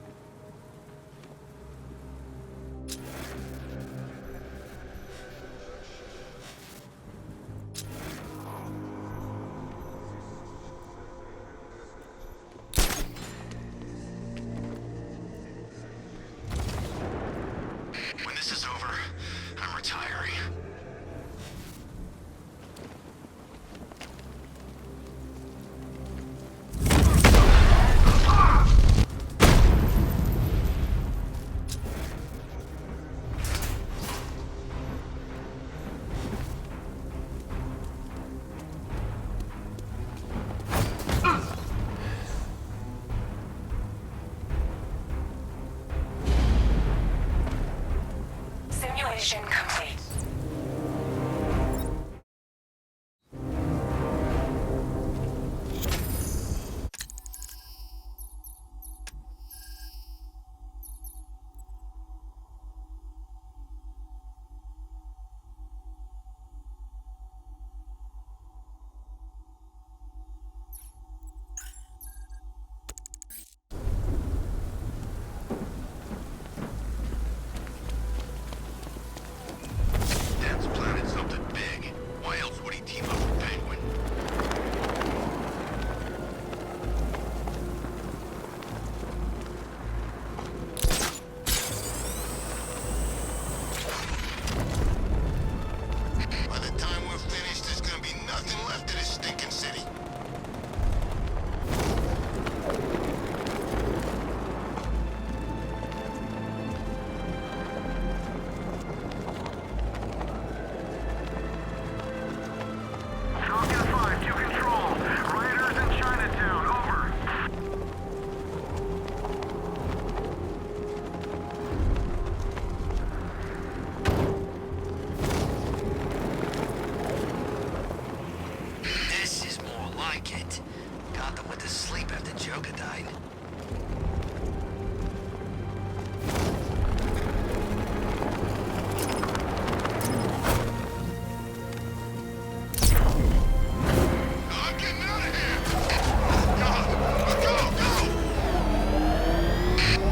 When this is over, I'm retiring. like it. Gotham went to sleep after Joker died.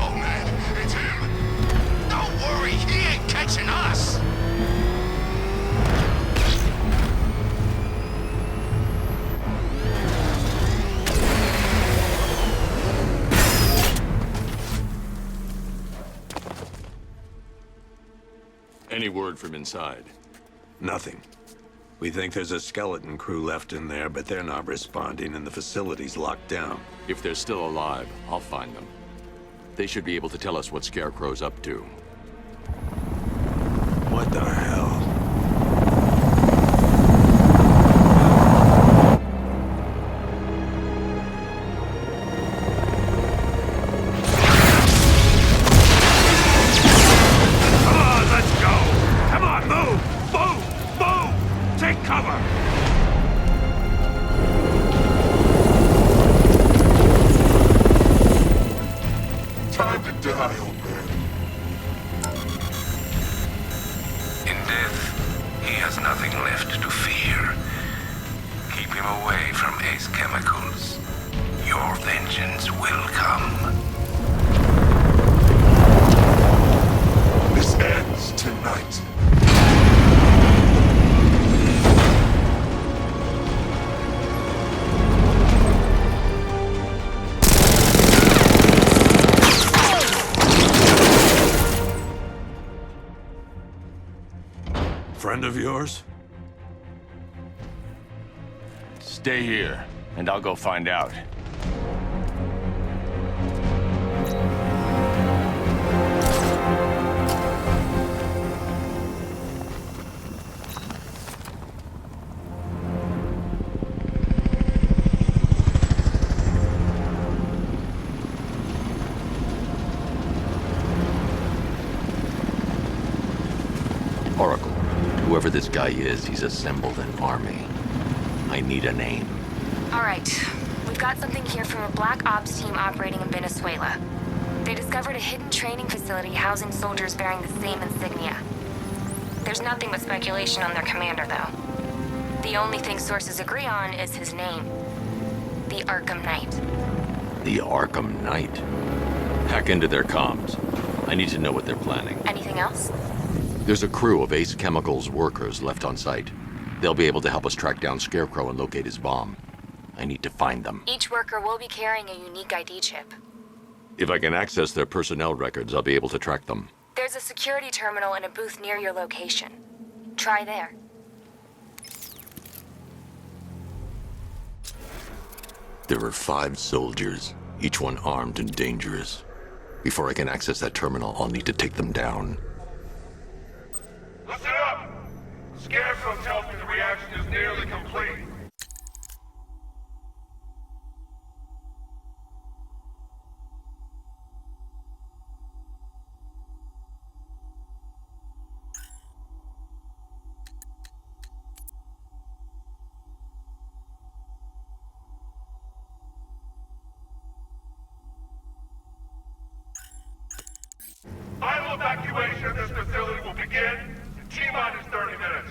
Oh man, it's him! Don't worry, he ain't catching us! Any word from inside? Nothing. We think there's a skeleton crew left in there, but they're not responding and the facility's locked down. If they're still alive, I'll find them. They should be able to tell us what Scarecrow's up to. What the hell? Come on, let's go! Come on, move! Move! Move! Take cover! Time to die, old man. In death, he has nothing left to fear. Keep him away from Ace Chemicals. Your vengeance will come. This ends tonight. Friend of yours? Stay here, and I'll go find out. Oracle, whoever this guy is, he's assembled an army. I need a name. All right. We've got something here from a Black Ops team operating in Venezuela. They discovered a hidden training facility housing soldiers bearing the same insignia. There's nothing but speculation on their commander, though. The only thing sources agree on is his name. The Arkham Knight. The Arkham Knight. Hack into their comms. I need to know what they're planning. Anything else? There's a crew of Ace Chemicals workers left on site. They'll be able to help us track down Scarecrow and locate his bomb. I need to find them. Each worker will be carrying a unique ID chip. If I can access their personnel records, I'll be able to track them. There's a security terminal in a booth near your location. Try there. There are 5 soldiers, each one armed and dangerous. Before I can access that terminal, I'll need to take them down. Listen up! Scarecrow tells me the reaction is nearly complete. Final evacuation of this facility will begin in T-minus 30 minutes.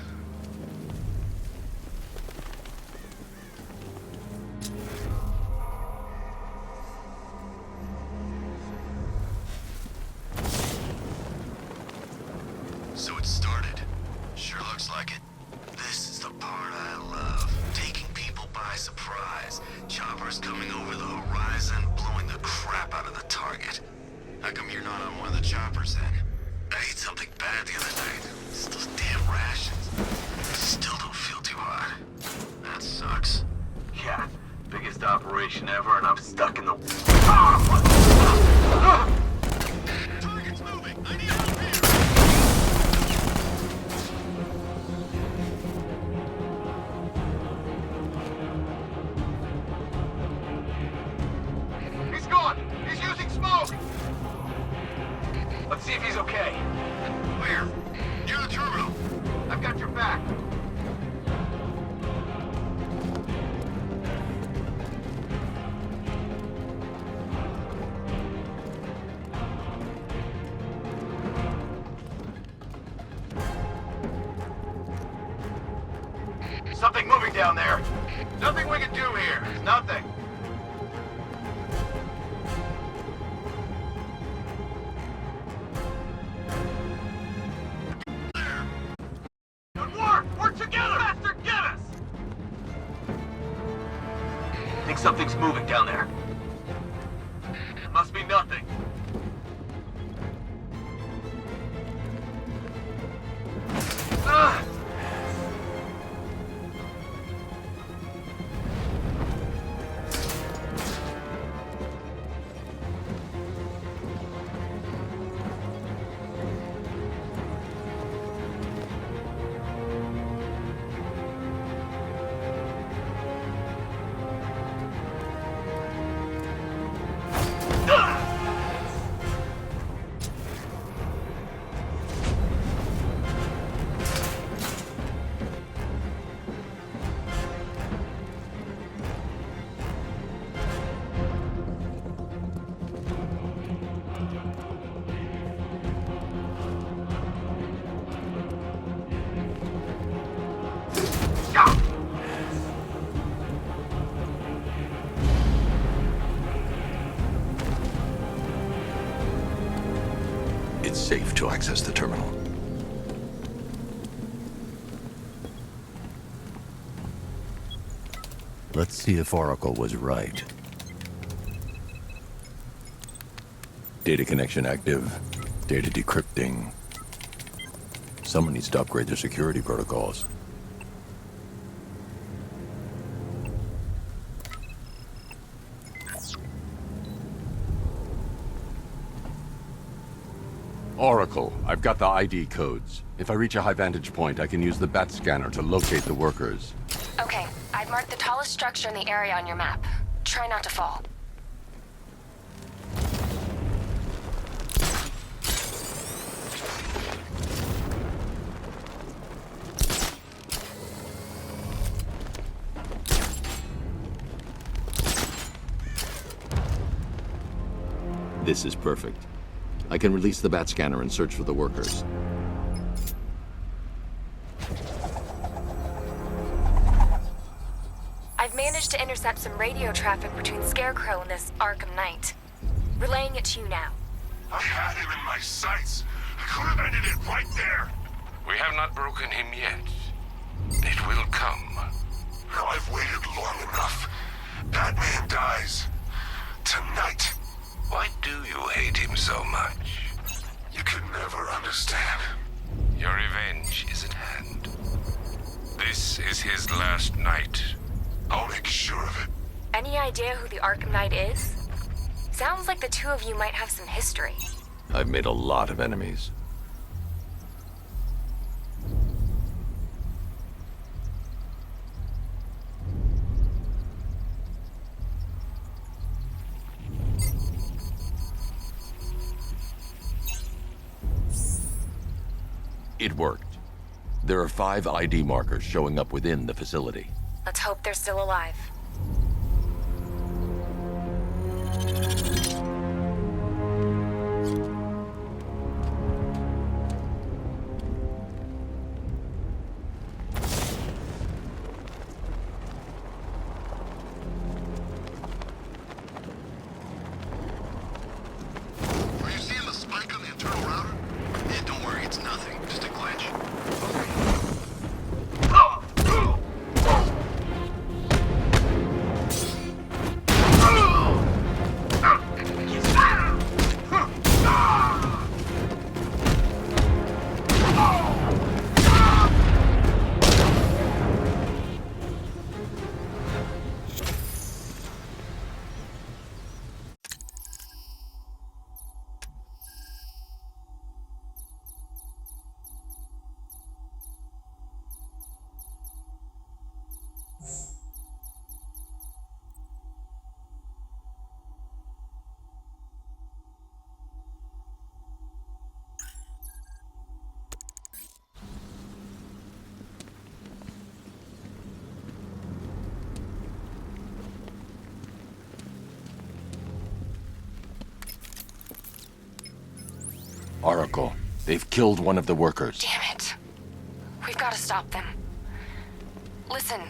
So it started. Sure looks like it. This is the part I love. Taking people by surprise. Choppers coming over the horizon, blowing the crap out of the target. How come you're not on one of the choppers then? I ate something bad the other night. It's those damn rations. Still don't feel too hot. That sucks. Yeah, biggest operation ever, and I'm stuck in the... Target's moving! I need help here! He's gone! He's using smoke! Let's see if he's okay. Where? Near the terminal. I've got your back. down there. Nothing we can do here. Nothing. Good work! Work together! Faster, get us! Think something's moving down there. Must be nothing. Ah! It's safe to access the terminal. Let's see if Oracle was right. Data connection active. Data decrypting. Someone needs to upgrade their security protocols. Oracle, I've got the ID codes. If I reach a high vantage point, I can use the bat scanner to locate the workers. Okay, I've marked the tallest structure in the area on your map. Try not to fall. This is perfect. I can release the bat scanner and search for the workers. I've managed to intercept some radio traffic between Scarecrow and this Arkham Knight. Relaying it to you now. I had him in my sights. I could have ended it right there. We have not broken him yet. It will come. Now I've waited long enough. Batman dies. Tonight. Why do you hate him so much? You can never understand. Your revenge is at hand. This is his last night. I'll make sure of it. Any idea who the Arkham Knight is? Sounds like the two of you might have some history. I've made a lot of enemies. It worked. There are 5 ID markers showing up within the facility. Let's hope they're still alive. Are you seeing the spike on the internal router? Yeah, don't worry, it's nothing. Just a glitch. Oracle, they've killed one of the workers. Damn it. We've got to stop them. Listen,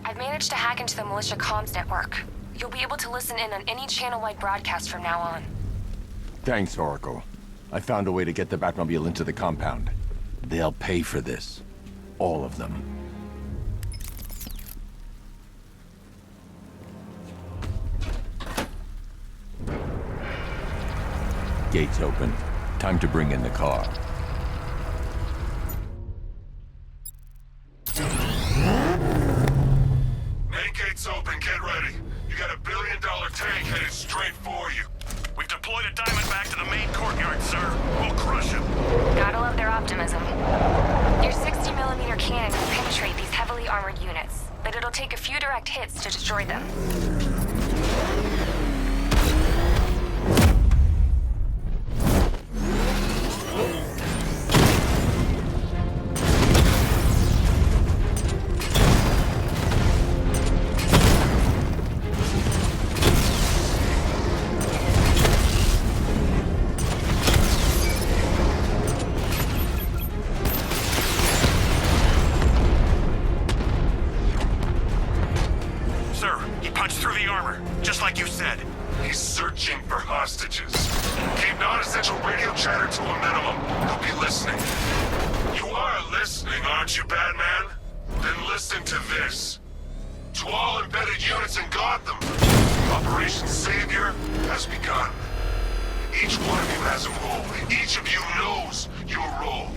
I've managed to hack into the militia comms network. You'll be able to listen in on any channel-wide broadcast from now on. Thanks, Oracle. I found a way to get the Batmobile into the compound. They'll pay for this. All of them. Gates open. Time to bring in the car. Main gate's open, get ready. You got $1 billion tank headed straight for you. We've deployed a Diamondback to the main courtyard, sir. We'll crush him. Gotta love their optimism. Your 60mm cannon can penetrate these heavily armored units, but it'll take a few direct hits to destroy them. He's searching for hostages. Keep non-essential radio chatter to a minimum. He'll be listening. You are listening, aren't you, Batman? Then listen to this. To all embedded units in Gotham, Operation Savior has begun. Each one of you has a role. Each of you knows your role.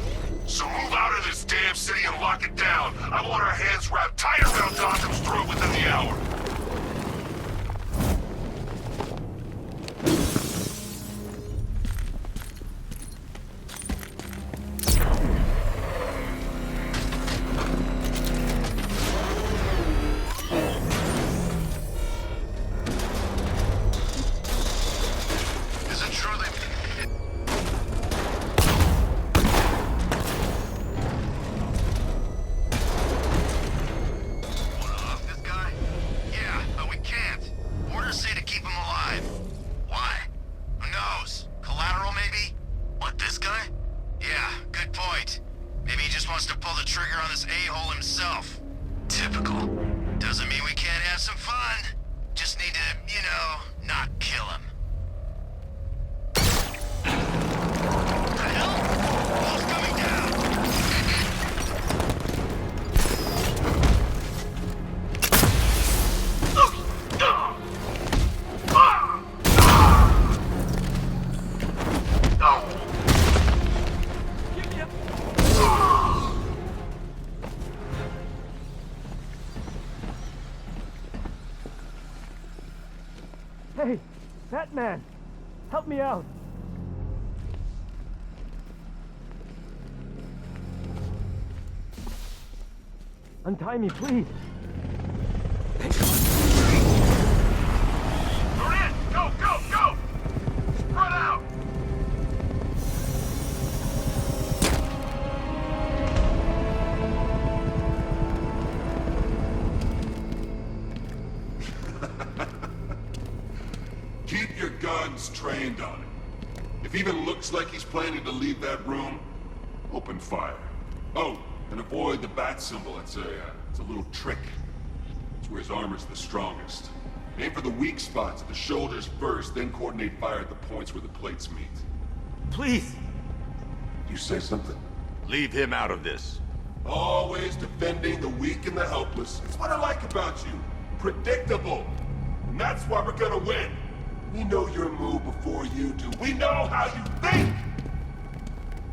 So move out of this damn city and lock it down. I want our hands wrapped tight around Gotham's throat within the hour. Hey, Batman! Help me out! Untie me, please! You're in! Go, go, go! Spread out! Keep your guns trained on him. If he even looks like he's planning to leave that room, open fire. Oh, and avoid the bat symbol. It's a little trick. It's where his armor's the strongest. Aim for the weak spots at the shoulders first, then coordinate fire at the points where the plates meet. Please! You say something? Leave him out of this. Always defending the weak and the helpless. It's what I like about you. Predictable. And that's why we're gonna win. We know your move before you do. We know how you think!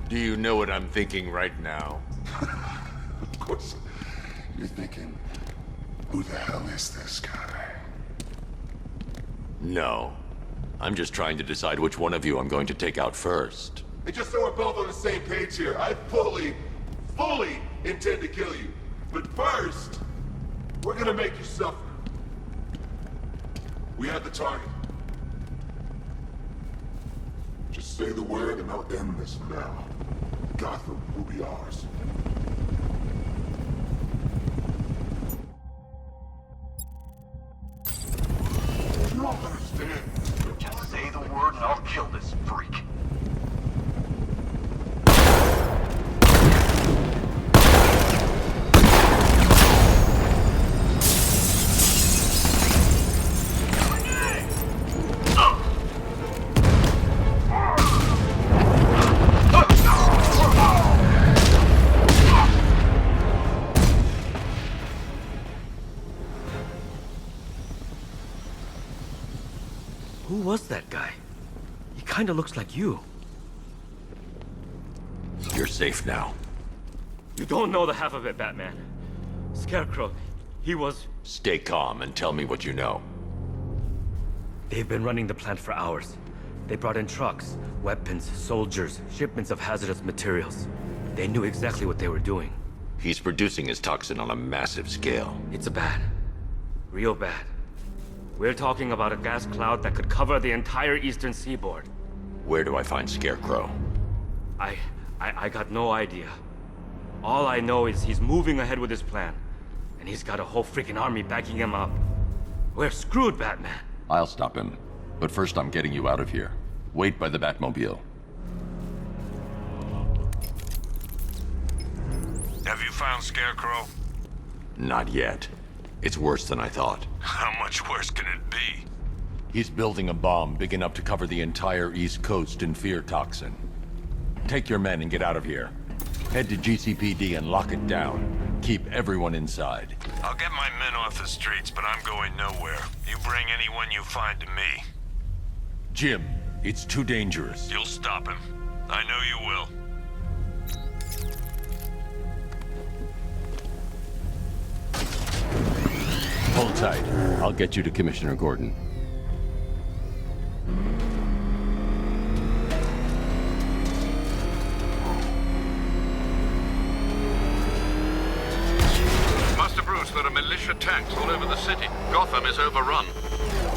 Do you know what I'm thinking right now? Of course. You're thinking, who the hell is this guy? No. I'm just trying to decide which one of you I'm going to take out first. And just so we're both on the same page here, I fully intend to kill you. But first, we're gonna make you suffer. We have the target. Just say the word and I'll end this now. Gotham will be ours. You don't understand. Just say the word and I'll kill this freak. Who was that guy? He kinda looks like you. You're safe now. You don't know the half of it, Batman. Scarecrow, he was... Stay calm and tell me what you know. They've been running the plant for hours. They brought in trucks, weapons, soldiers, shipments of hazardous materials. They knew exactly what they were doing. He's producing his toxin on a massive scale. It's bad. Real bad. We're talking about a gas cloud that could cover the entire eastern seaboard. Where do I find Scarecrow? I got no idea. All I know is he's moving ahead with his plan. And he's got a whole freaking army backing him up. We're screwed, Batman. I'll stop him. But first I'm getting you out of here. Wait by the Batmobile. Have you found Scarecrow? Not yet. It's worse than I thought. How much worse can it be? He's building a bomb big enough to cover the entire East Coast in fear toxin. Take your men and get out of here. Head to GCPD and lock it down. Keep everyone inside. I'll get my men off the streets, but I'm going nowhere. You bring anyone you find to me. Jim, it's too dangerous. You'll stop him. I know you will. Hold tight. I'll get you to Commissioner Gordon. Master Bruce, there are militia tanks all over the city. Gotham is overrun.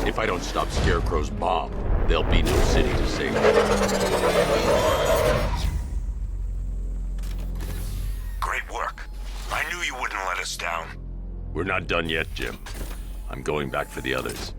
If I don't stop Scarecrow's bomb, there'll be no city to save. Great work. I knew you wouldn't let us down. We're not done yet, Jim. I'm going back for the others.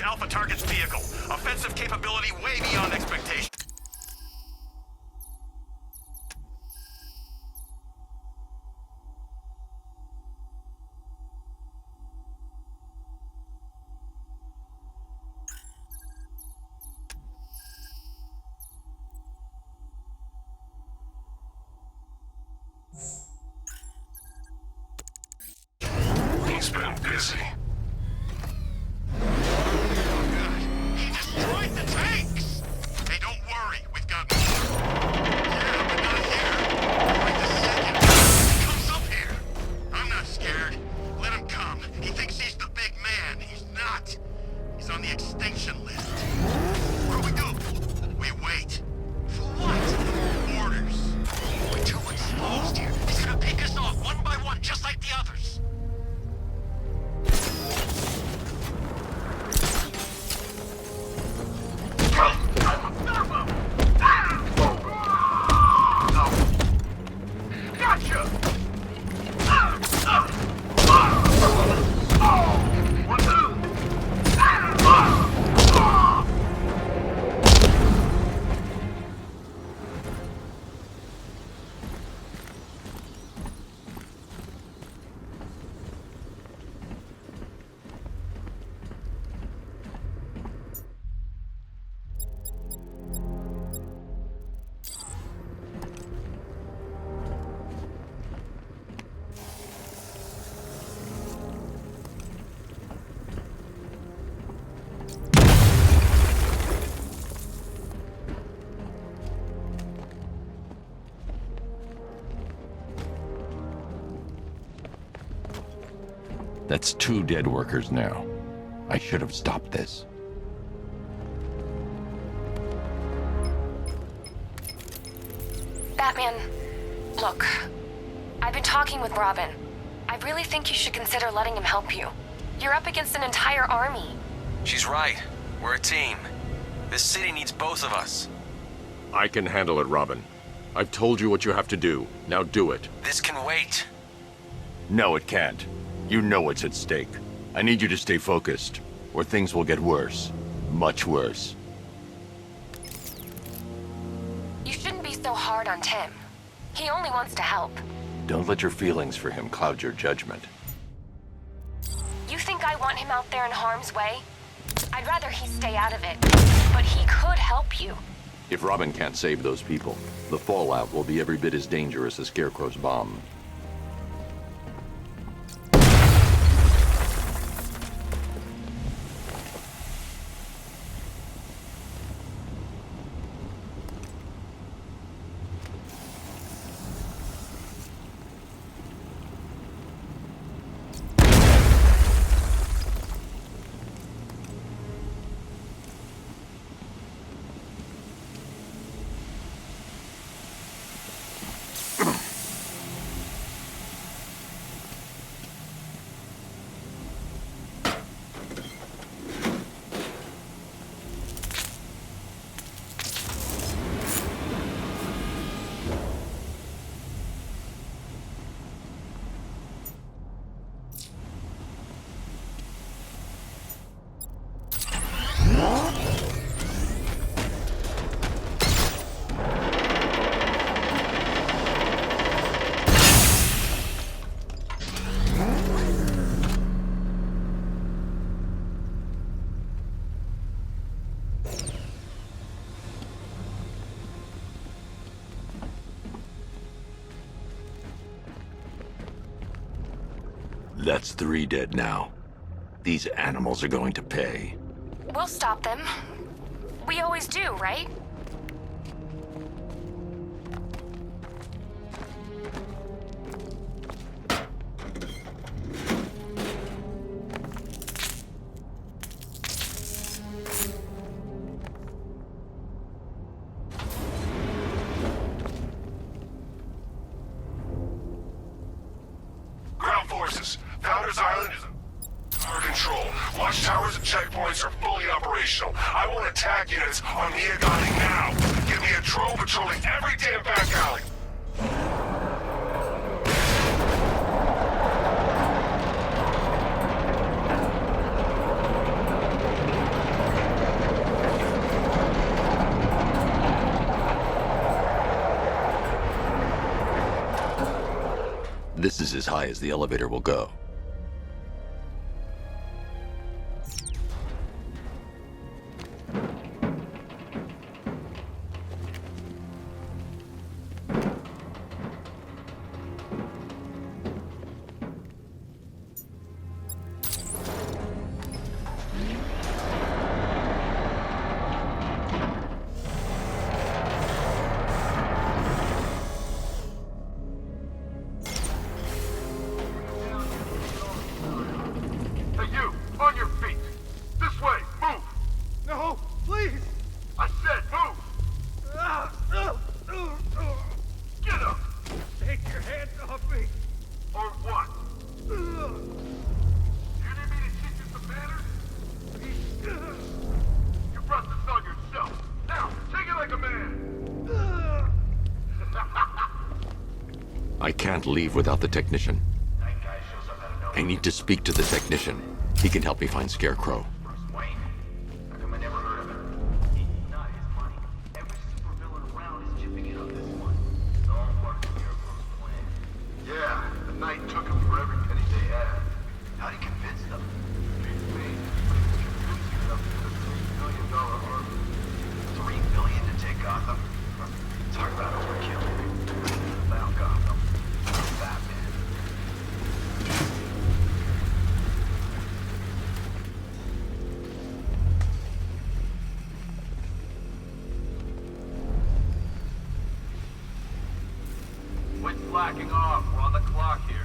Alpha target's vehicle. Offensive capability way beyond expectation. is he? He destroyed the tanks! Hey, don't worry, we've got more. Yeah, but not here. Right this second. He comes up here. I'm not scared. Let him come. He thinks he's the big man. He's not. He's on the extinction list. What do we do? We wait. For what? Orders. We're too exposed here. He's gonna pick us off one by one, just like the others. That's 2 dead workers now. I should have stopped this. Batman, look. I've been talking with Robin. I really think you should consider letting him help you. You're up against an entire army. She's right. We're a team. This city needs both of us. I can handle it, Robin. I've told you what you have to do. Now do it. This can wait. No, it can't. You know what's at stake. I need you to stay focused, or things will get worse. Much worse. You shouldn't be so hard on Tim. He only wants to help. Don't let your feelings for him cloud your judgment. You think I want him out there in harm's way? I'd rather he stay out of it. But he could help you. If Robin can't save those people, the fallout will be every bit as dangerous as Scarecrow's bomb. That's 3 dead now. These animals are going to pay. We'll stop them. We always do, right? Ground forces, Founders Island is under control. Watchtowers and checkpoints are fully operational. I want attack units on Miagani now. Give me a drone patrolling every damn back alley. This is as high as the elevator will go. I can't leave without the technician. I need to speak to the technician. He can help me find Scarecrow. Yeah, the Knight took him for every penny they had. How'd he convince them? Beats me. Convincing enough to put a $3 billion army. $3 billion to take Gotham? Talk about overkill. About Gotham. Batman. Quit slacking off. We're on the clock here.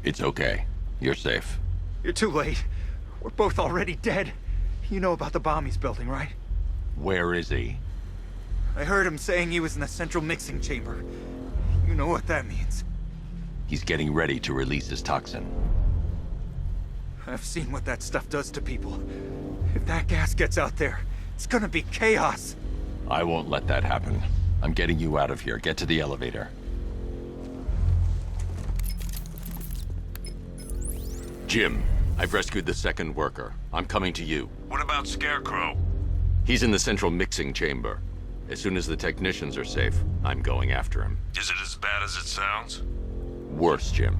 It's okay. You're safe. You're too late. We're both already dead. You know about the bomb he's building, right? Where is he? I heard him saying he was in the central mixing chamber. You know what that means. He's getting ready to release his toxin. I've seen what that stuff does to people. If that gas gets out there, it's gonna be chaos. I won't let that happen. I'm getting you out of here. Get to the elevator. Jim, I've rescued the second worker. I'm coming to you. What about Scarecrow? He's in the central mixing chamber. As soon as the technicians are safe, I'm going after him. Is it as bad as it sounds? Worse, Jim.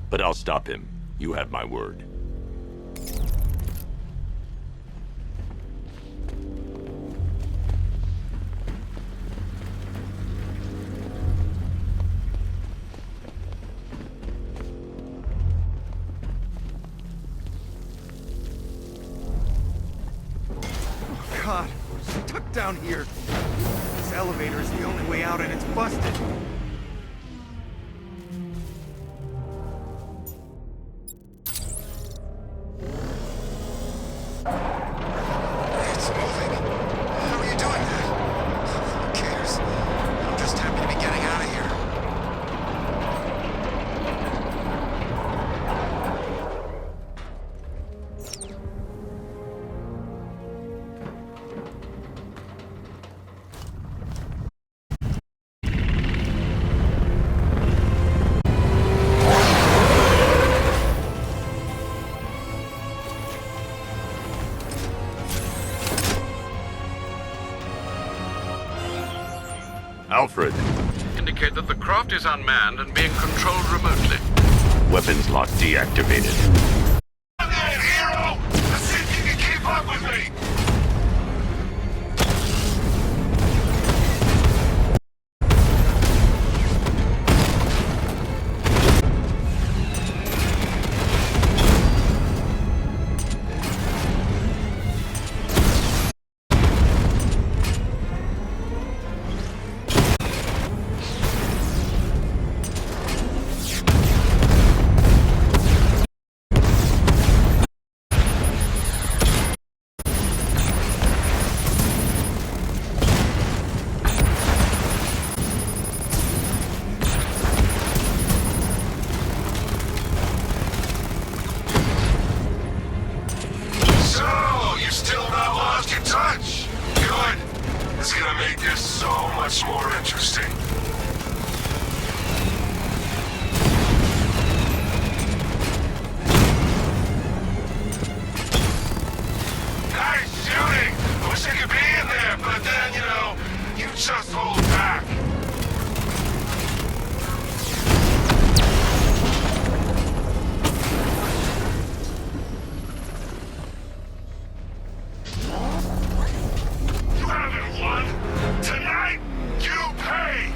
But I'll stop him. You have my word. God, we're stuck down here. This elevator is the only way out and it's busted. It's moving. How are you doing that? Who cares? I'm just happy to be getting out of here. Alfred. Indicate that the craft is unmanned and being controlled remotely. Weapons lock deactivated. Hero! Let's see if you can keep up with me! Much more interesting. Nice shooting! I wish I could be in there, but Just hold back! You haven't won! Tonight, you pay!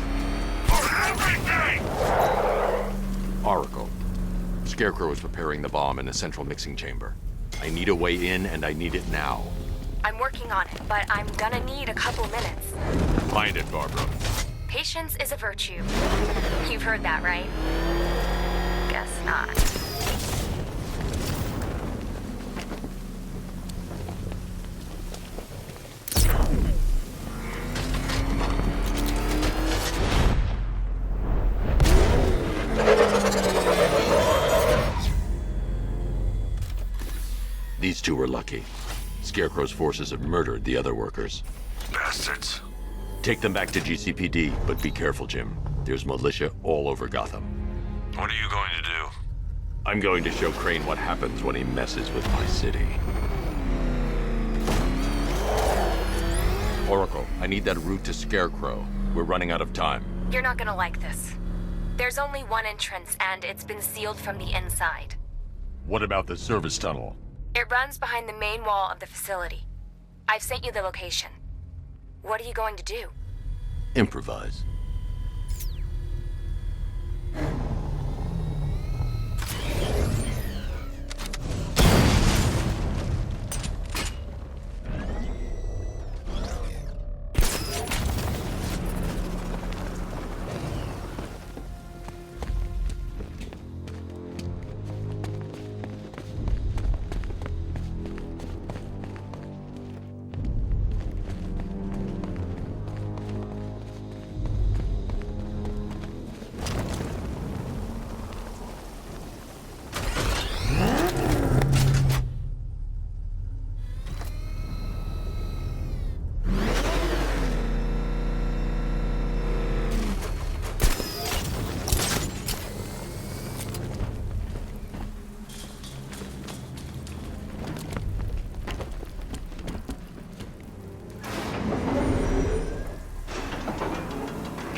For everything! Oracle. Scarecrow is preparing the bomb in a central mixing chamber. I need a way in, and I need it now. I'm working on it, but I'm gonna need a couple minutes. Find it, Barbara. Patience is a virtue. You've heard that, right? Guess not. These two were lucky. Scarecrow's forces have murdered the other workers. Bastards. Take them back to GCPD, but be careful, Jim. There's militia all over Gotham. What are you going to do? I'm going to show Crane what happens when he messes with my city. Oracle, I need that route to Scarecrow. We're running out of time. You're not gonna like this. There's only one entrance, and it's been sealed from the inside. What about the service tunnel? It runs behind the main wall of the facility. I've sent you the location. What are you going to do? Improvise.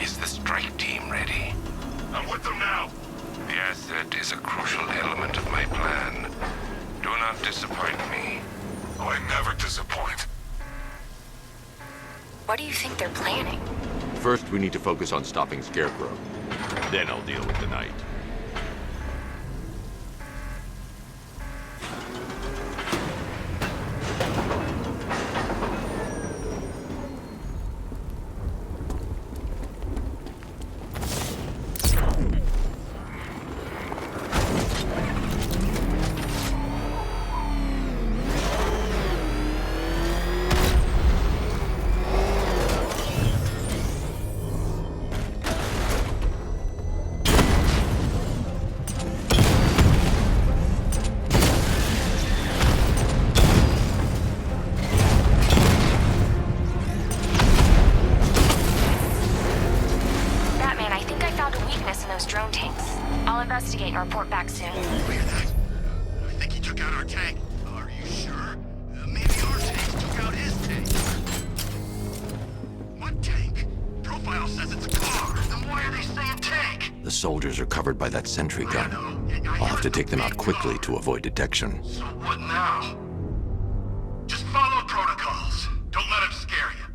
Is the strike team ready? I'm with them now. The asset is a crucial element of my plan. Do not disappoint me. Oh, I never disappoint. What do you think they're planning? First, we need to focus on stopping Scarecrow. Then I'll deal with the Knight. Drone tanks. I'll investigate and report back soon. Look at that. I think he took out our tank. Are you sure? Maybe our tanks took out his tank. What tank? Profile says it's a car. Then why are they saying tank? The soldiers are covered by that sentry gun. I'll have to take them out quickly to avoid detection. So what now? Just follow protocols. Don't let him scare you.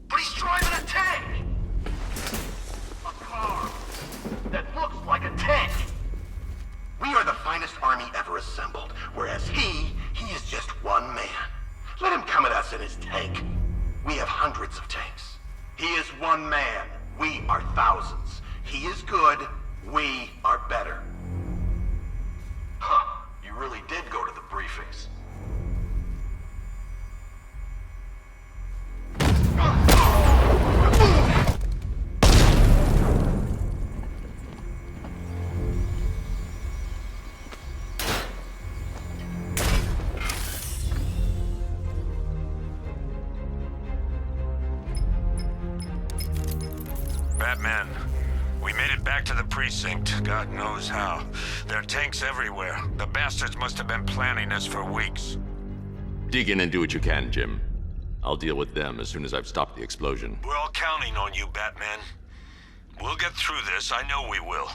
But he's driving a tank! A car that looks like a tank! We are the finest army ever assembled, whereas he is just one man. Let him come at us in his tank. We have hundreds of tanks. He is one man. We are thousands. He is good. We are better. Huh. You really did go to the briefings. Batman, we made it back to the precinct, God knows how. There are tanks everywhere. The bastards must have been planning this for weeks. Dig in and do what you can, Jim. I'll deal with them as soon as I've stopped the explosion. We're all counting on you, Batman. We'll get through this, I know we will.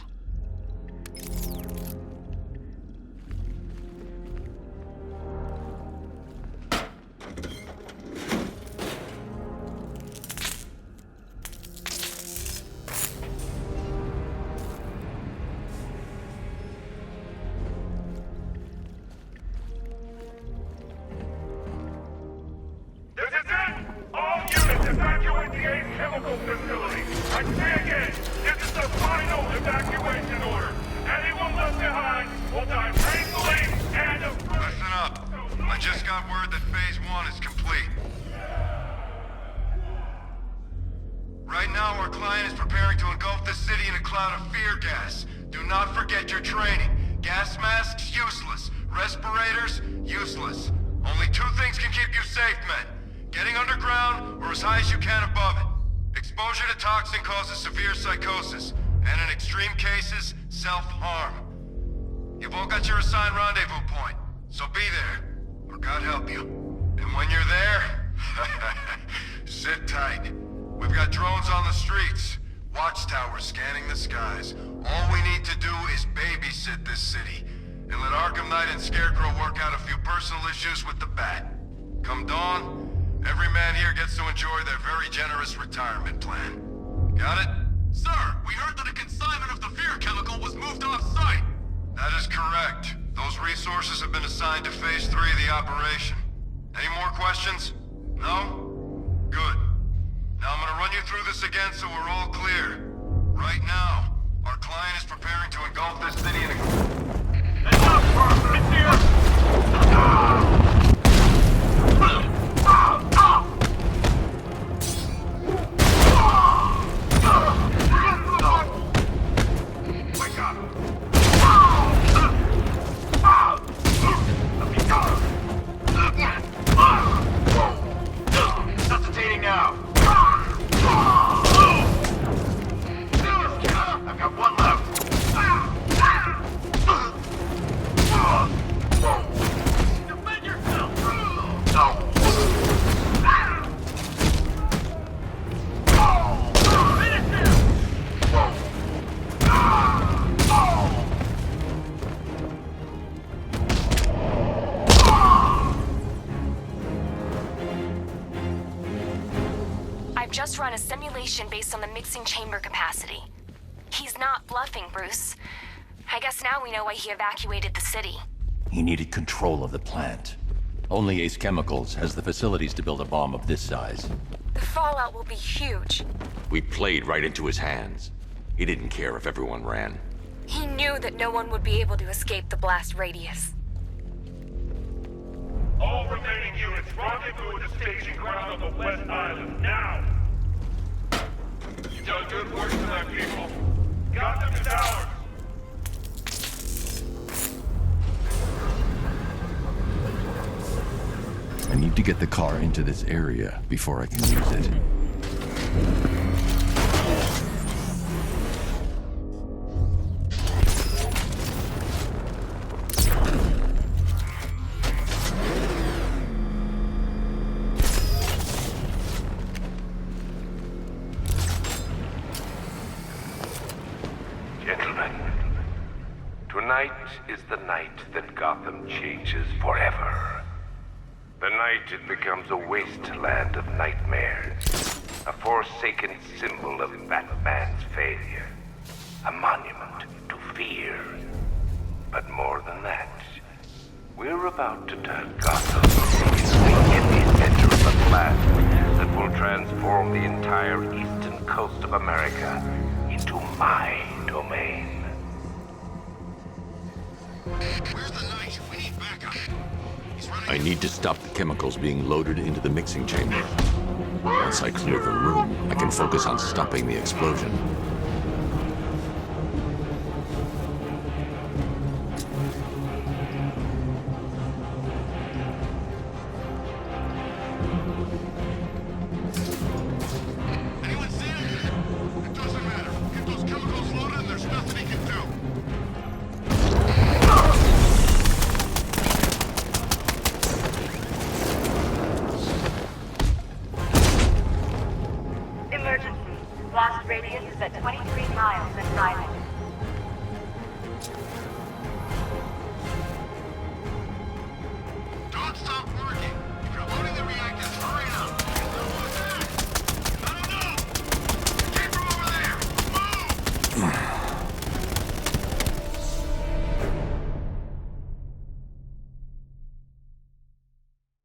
This is it! All units evacuate the Ace Chemical Facility! I say again, this is the final evacuation order! Anyone left behind will die painfully and Listen up. I just got word that Phase 1 is complete. Right now, our client is preparing to engulf the city in a cloud of fear gas. Do not forget your training. Gas masks, useless. Respirators, useless. Only two things can keep you safe, men. Getting underground, or as high as you can above it. Exposure to toxin causes severe psychosis, and in extreme cases, self-harm. You've all got your assigned rendezvous point, so be there, or God help you. And when you're there, sit tight. We've got drones on the streets, watchtowers scanning the skies. All we need to do is babysit this city, and let Arkham Knight and Scarecrow work out a few personal issues with the Bat. Come dawn, every man here gets to enjoy their very generous retirement plan. Got it? Sir, we heard that a consignment of the fear chemical was moved off-site. That is correct. Those resources have been assigned to Phase 3 of the operation. Any more questions? No? Good. Now I'm gonna run you through this again so we're all clear. Right now, our client is preparing to engulf this city in a... Enough, it's here! Resuscitating now. I've got one left. Defend yourself. No. I've just run a simulation based on the mixing chamber capacity. He's not bluffing, Bruce. I guess now we know why he evacuated the city. He needed control of the plant. Only Ace Chemicals has the facilities to build a bomb of this size. The fallout will be huge. We played right into his hands. He didn't care if everyone ran. He knew that no one would be able to escape the blast radius. All remaining units rendezvous at the staging ground on the West Island, now! You've done good work tonight, people. Gotham is ours! I need to get the car into this area before I can use it. Gentlemen, tonight is the night that Gotham changes forever. The night it becomes a wasteland of nightmares, a forsaken symbol of Batman's failure, a monument to fear. But more than that, we're about to turn Gotham into the epicenter of a plan that will transform the entire eastern coast of America into my domain. Where's the Knight? We need backup. I need to stop the chemicals being loaded into the mixing chamber. Once I clear the room, I can focus on stopping the explosion. Anyone see him? It doesn't matter. Get those chemicals loaded and there's nothing he can do. Blast radius is at 23 miles and driving. Don't stop working. If you're loading the reactors, hurry up. I don't know. Came from over there. Move!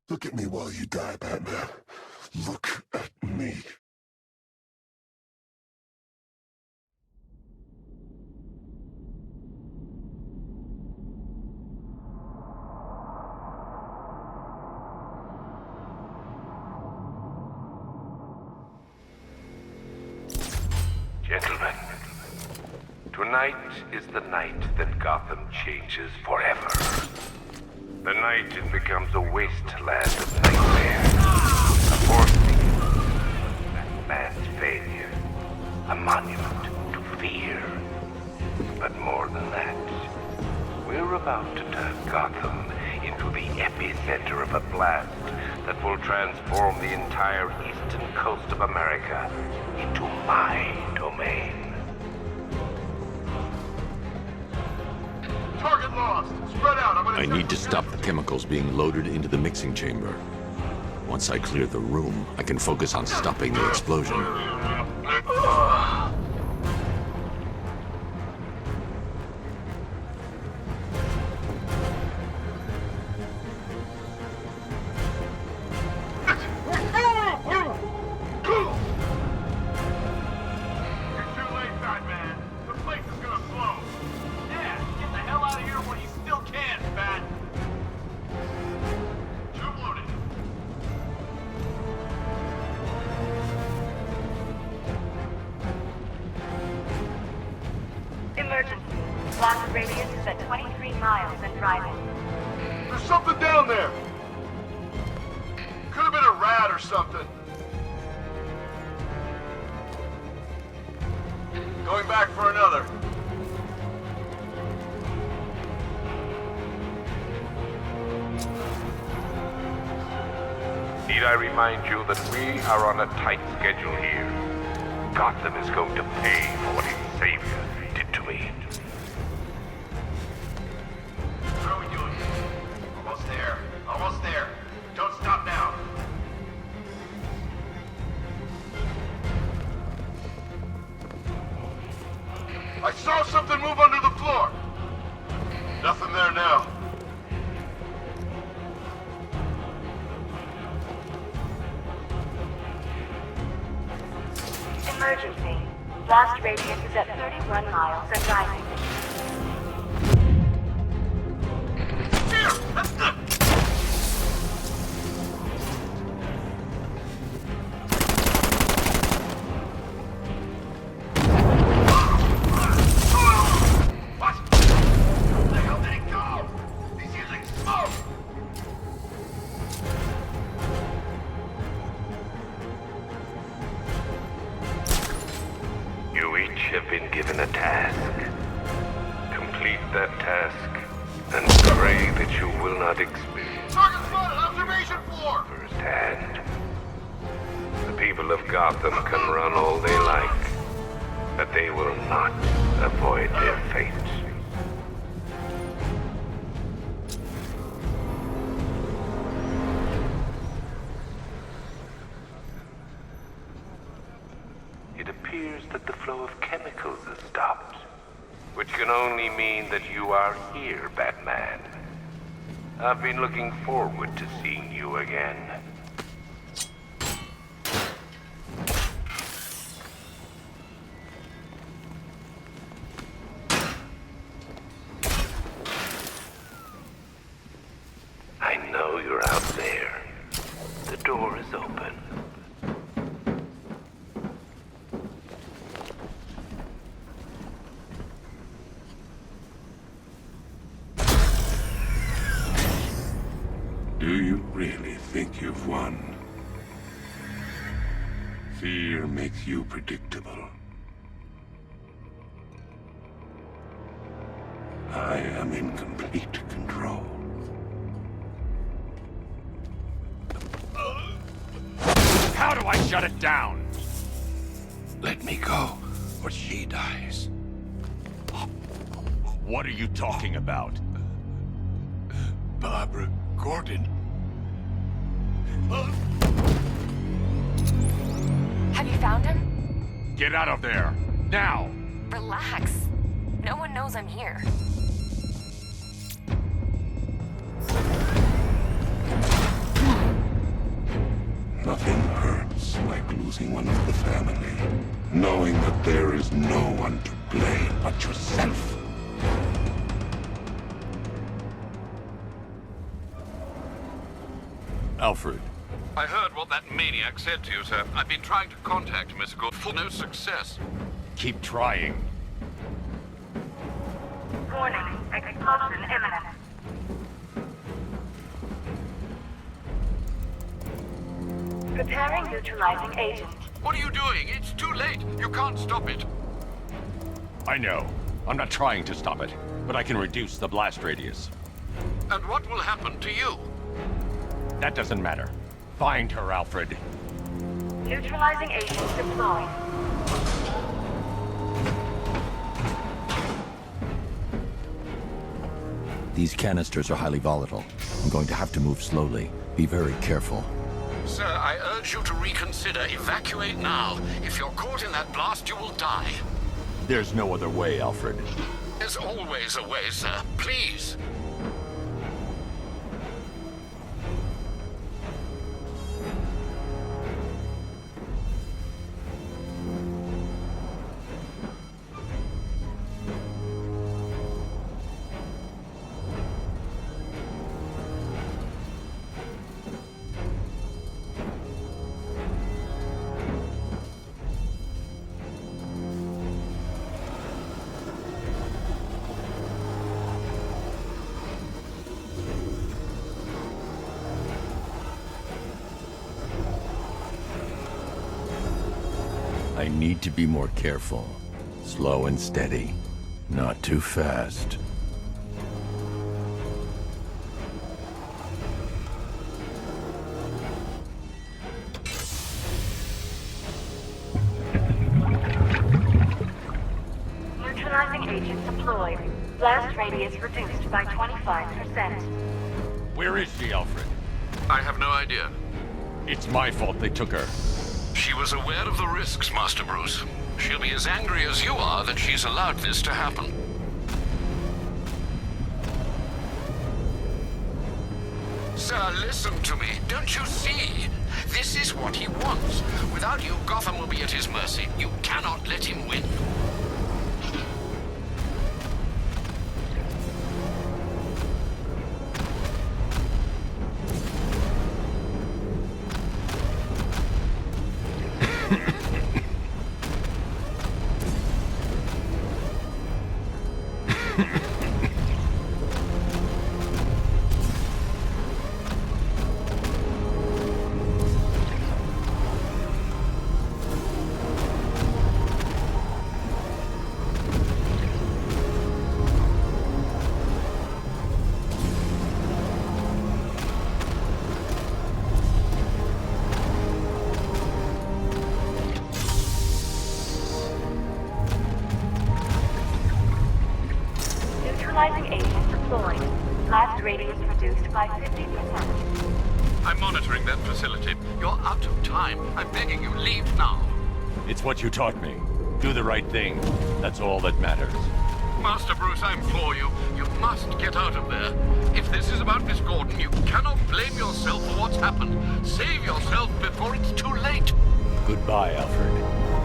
Look at me while you die, Batman. Look at me. Gentlemen, tonight is the night that Gotham changes forever. The night it becomes a wasteland of nightmare, a forsaken man's failure, a monument to fear. But more than that, we're about to turn Gotham into the epicenter of a blast that will transform the entire eastern coast of America into my domain. Target lost. Spread out. I'm gonna I need to stop the chemicals being loaded into the mixing chamber. Once I clear the room, I can focus on stopping the explosion. Emergency. Blast radius is at 23 miles and driving. There's something down there. Could have been a rat or something. Going back for another. Need I remind you that we are on a tight schedule here? Gotham is going to pay for what its savior did to me. How are we doing? Almost there. Almost there. Don't stop now. I saw something move under the floor. Nothing there now. Emergency. Blast radius is at 31 miles and driving. Here! That's good! What? Where the hell did he go? He's using smoke! You each have been given a task. Complete that task, and pray that you will not experience Target spotted! Observation floor! firsthand. The people of Gotham can run all they like, but they will not avoid their fate. It appears that the flow of chemicals has stopped, which can only mean that you are here, Batman. I've been looking forward to seeing you again. I know you're out there. The door is open. Do you really think you've won? Fear makes you predictable. I am in complete control. How do I shut it down? Let me go, or she dies. What are you talking about? Barbara Gordon. Have you found him? Get out of there! Now! Relax. No one knows I'm here. Nothing hurts like losing one of the family. Knowing that there is no one to blame but yourself. Alfred. I heard what that maniac said to you, sir. I've been trying to contact Miss Good for no success. Keep trying. Warning, explosion imminent. Preparing neutralizing agent. What are you doing? It's too late. You can't stop it. I know. I'm not trying to stop it, but I can reduce the blast radius. And what will happen to you? That doesn't matter. Find her, Alfred. Neutralizing agent deployed. These canisters are highly volatile. I'm going to have to move slowly. Be very careful. Sir, I urge you to reconsider. Evacuate now. If you're caught in that blast, you will die. There's no other way, Alfred. There's always a way, sir. Please. I need to be more careful. Slow and steady. Not too fast. Neutralizing agent deployed. Blast radius reduced by 25%. Where is she, Alfred? I have no idea. It's my fault they took her. She was aware of the risks, Master Bruce. She'll be as angry as you are that she's allowed this to happen. Sir, listen to me. Don't you see? This is what he wants. Without you, Gotham will be at his mercy. You cannot let him win. Neutralizing agent deployed. Blast radius reduced by 50%. I'm monitoring that facility. You're out of time. I'm begging you, leave now. It's what you taught me. Do the right thing. That's all that matters. Master Bruce, I implore you. You must get out of there. If this is about Miss Gordon, you cannot blame yourself for what's happened. Save yourself before it's too late. Goodbye, Alfred.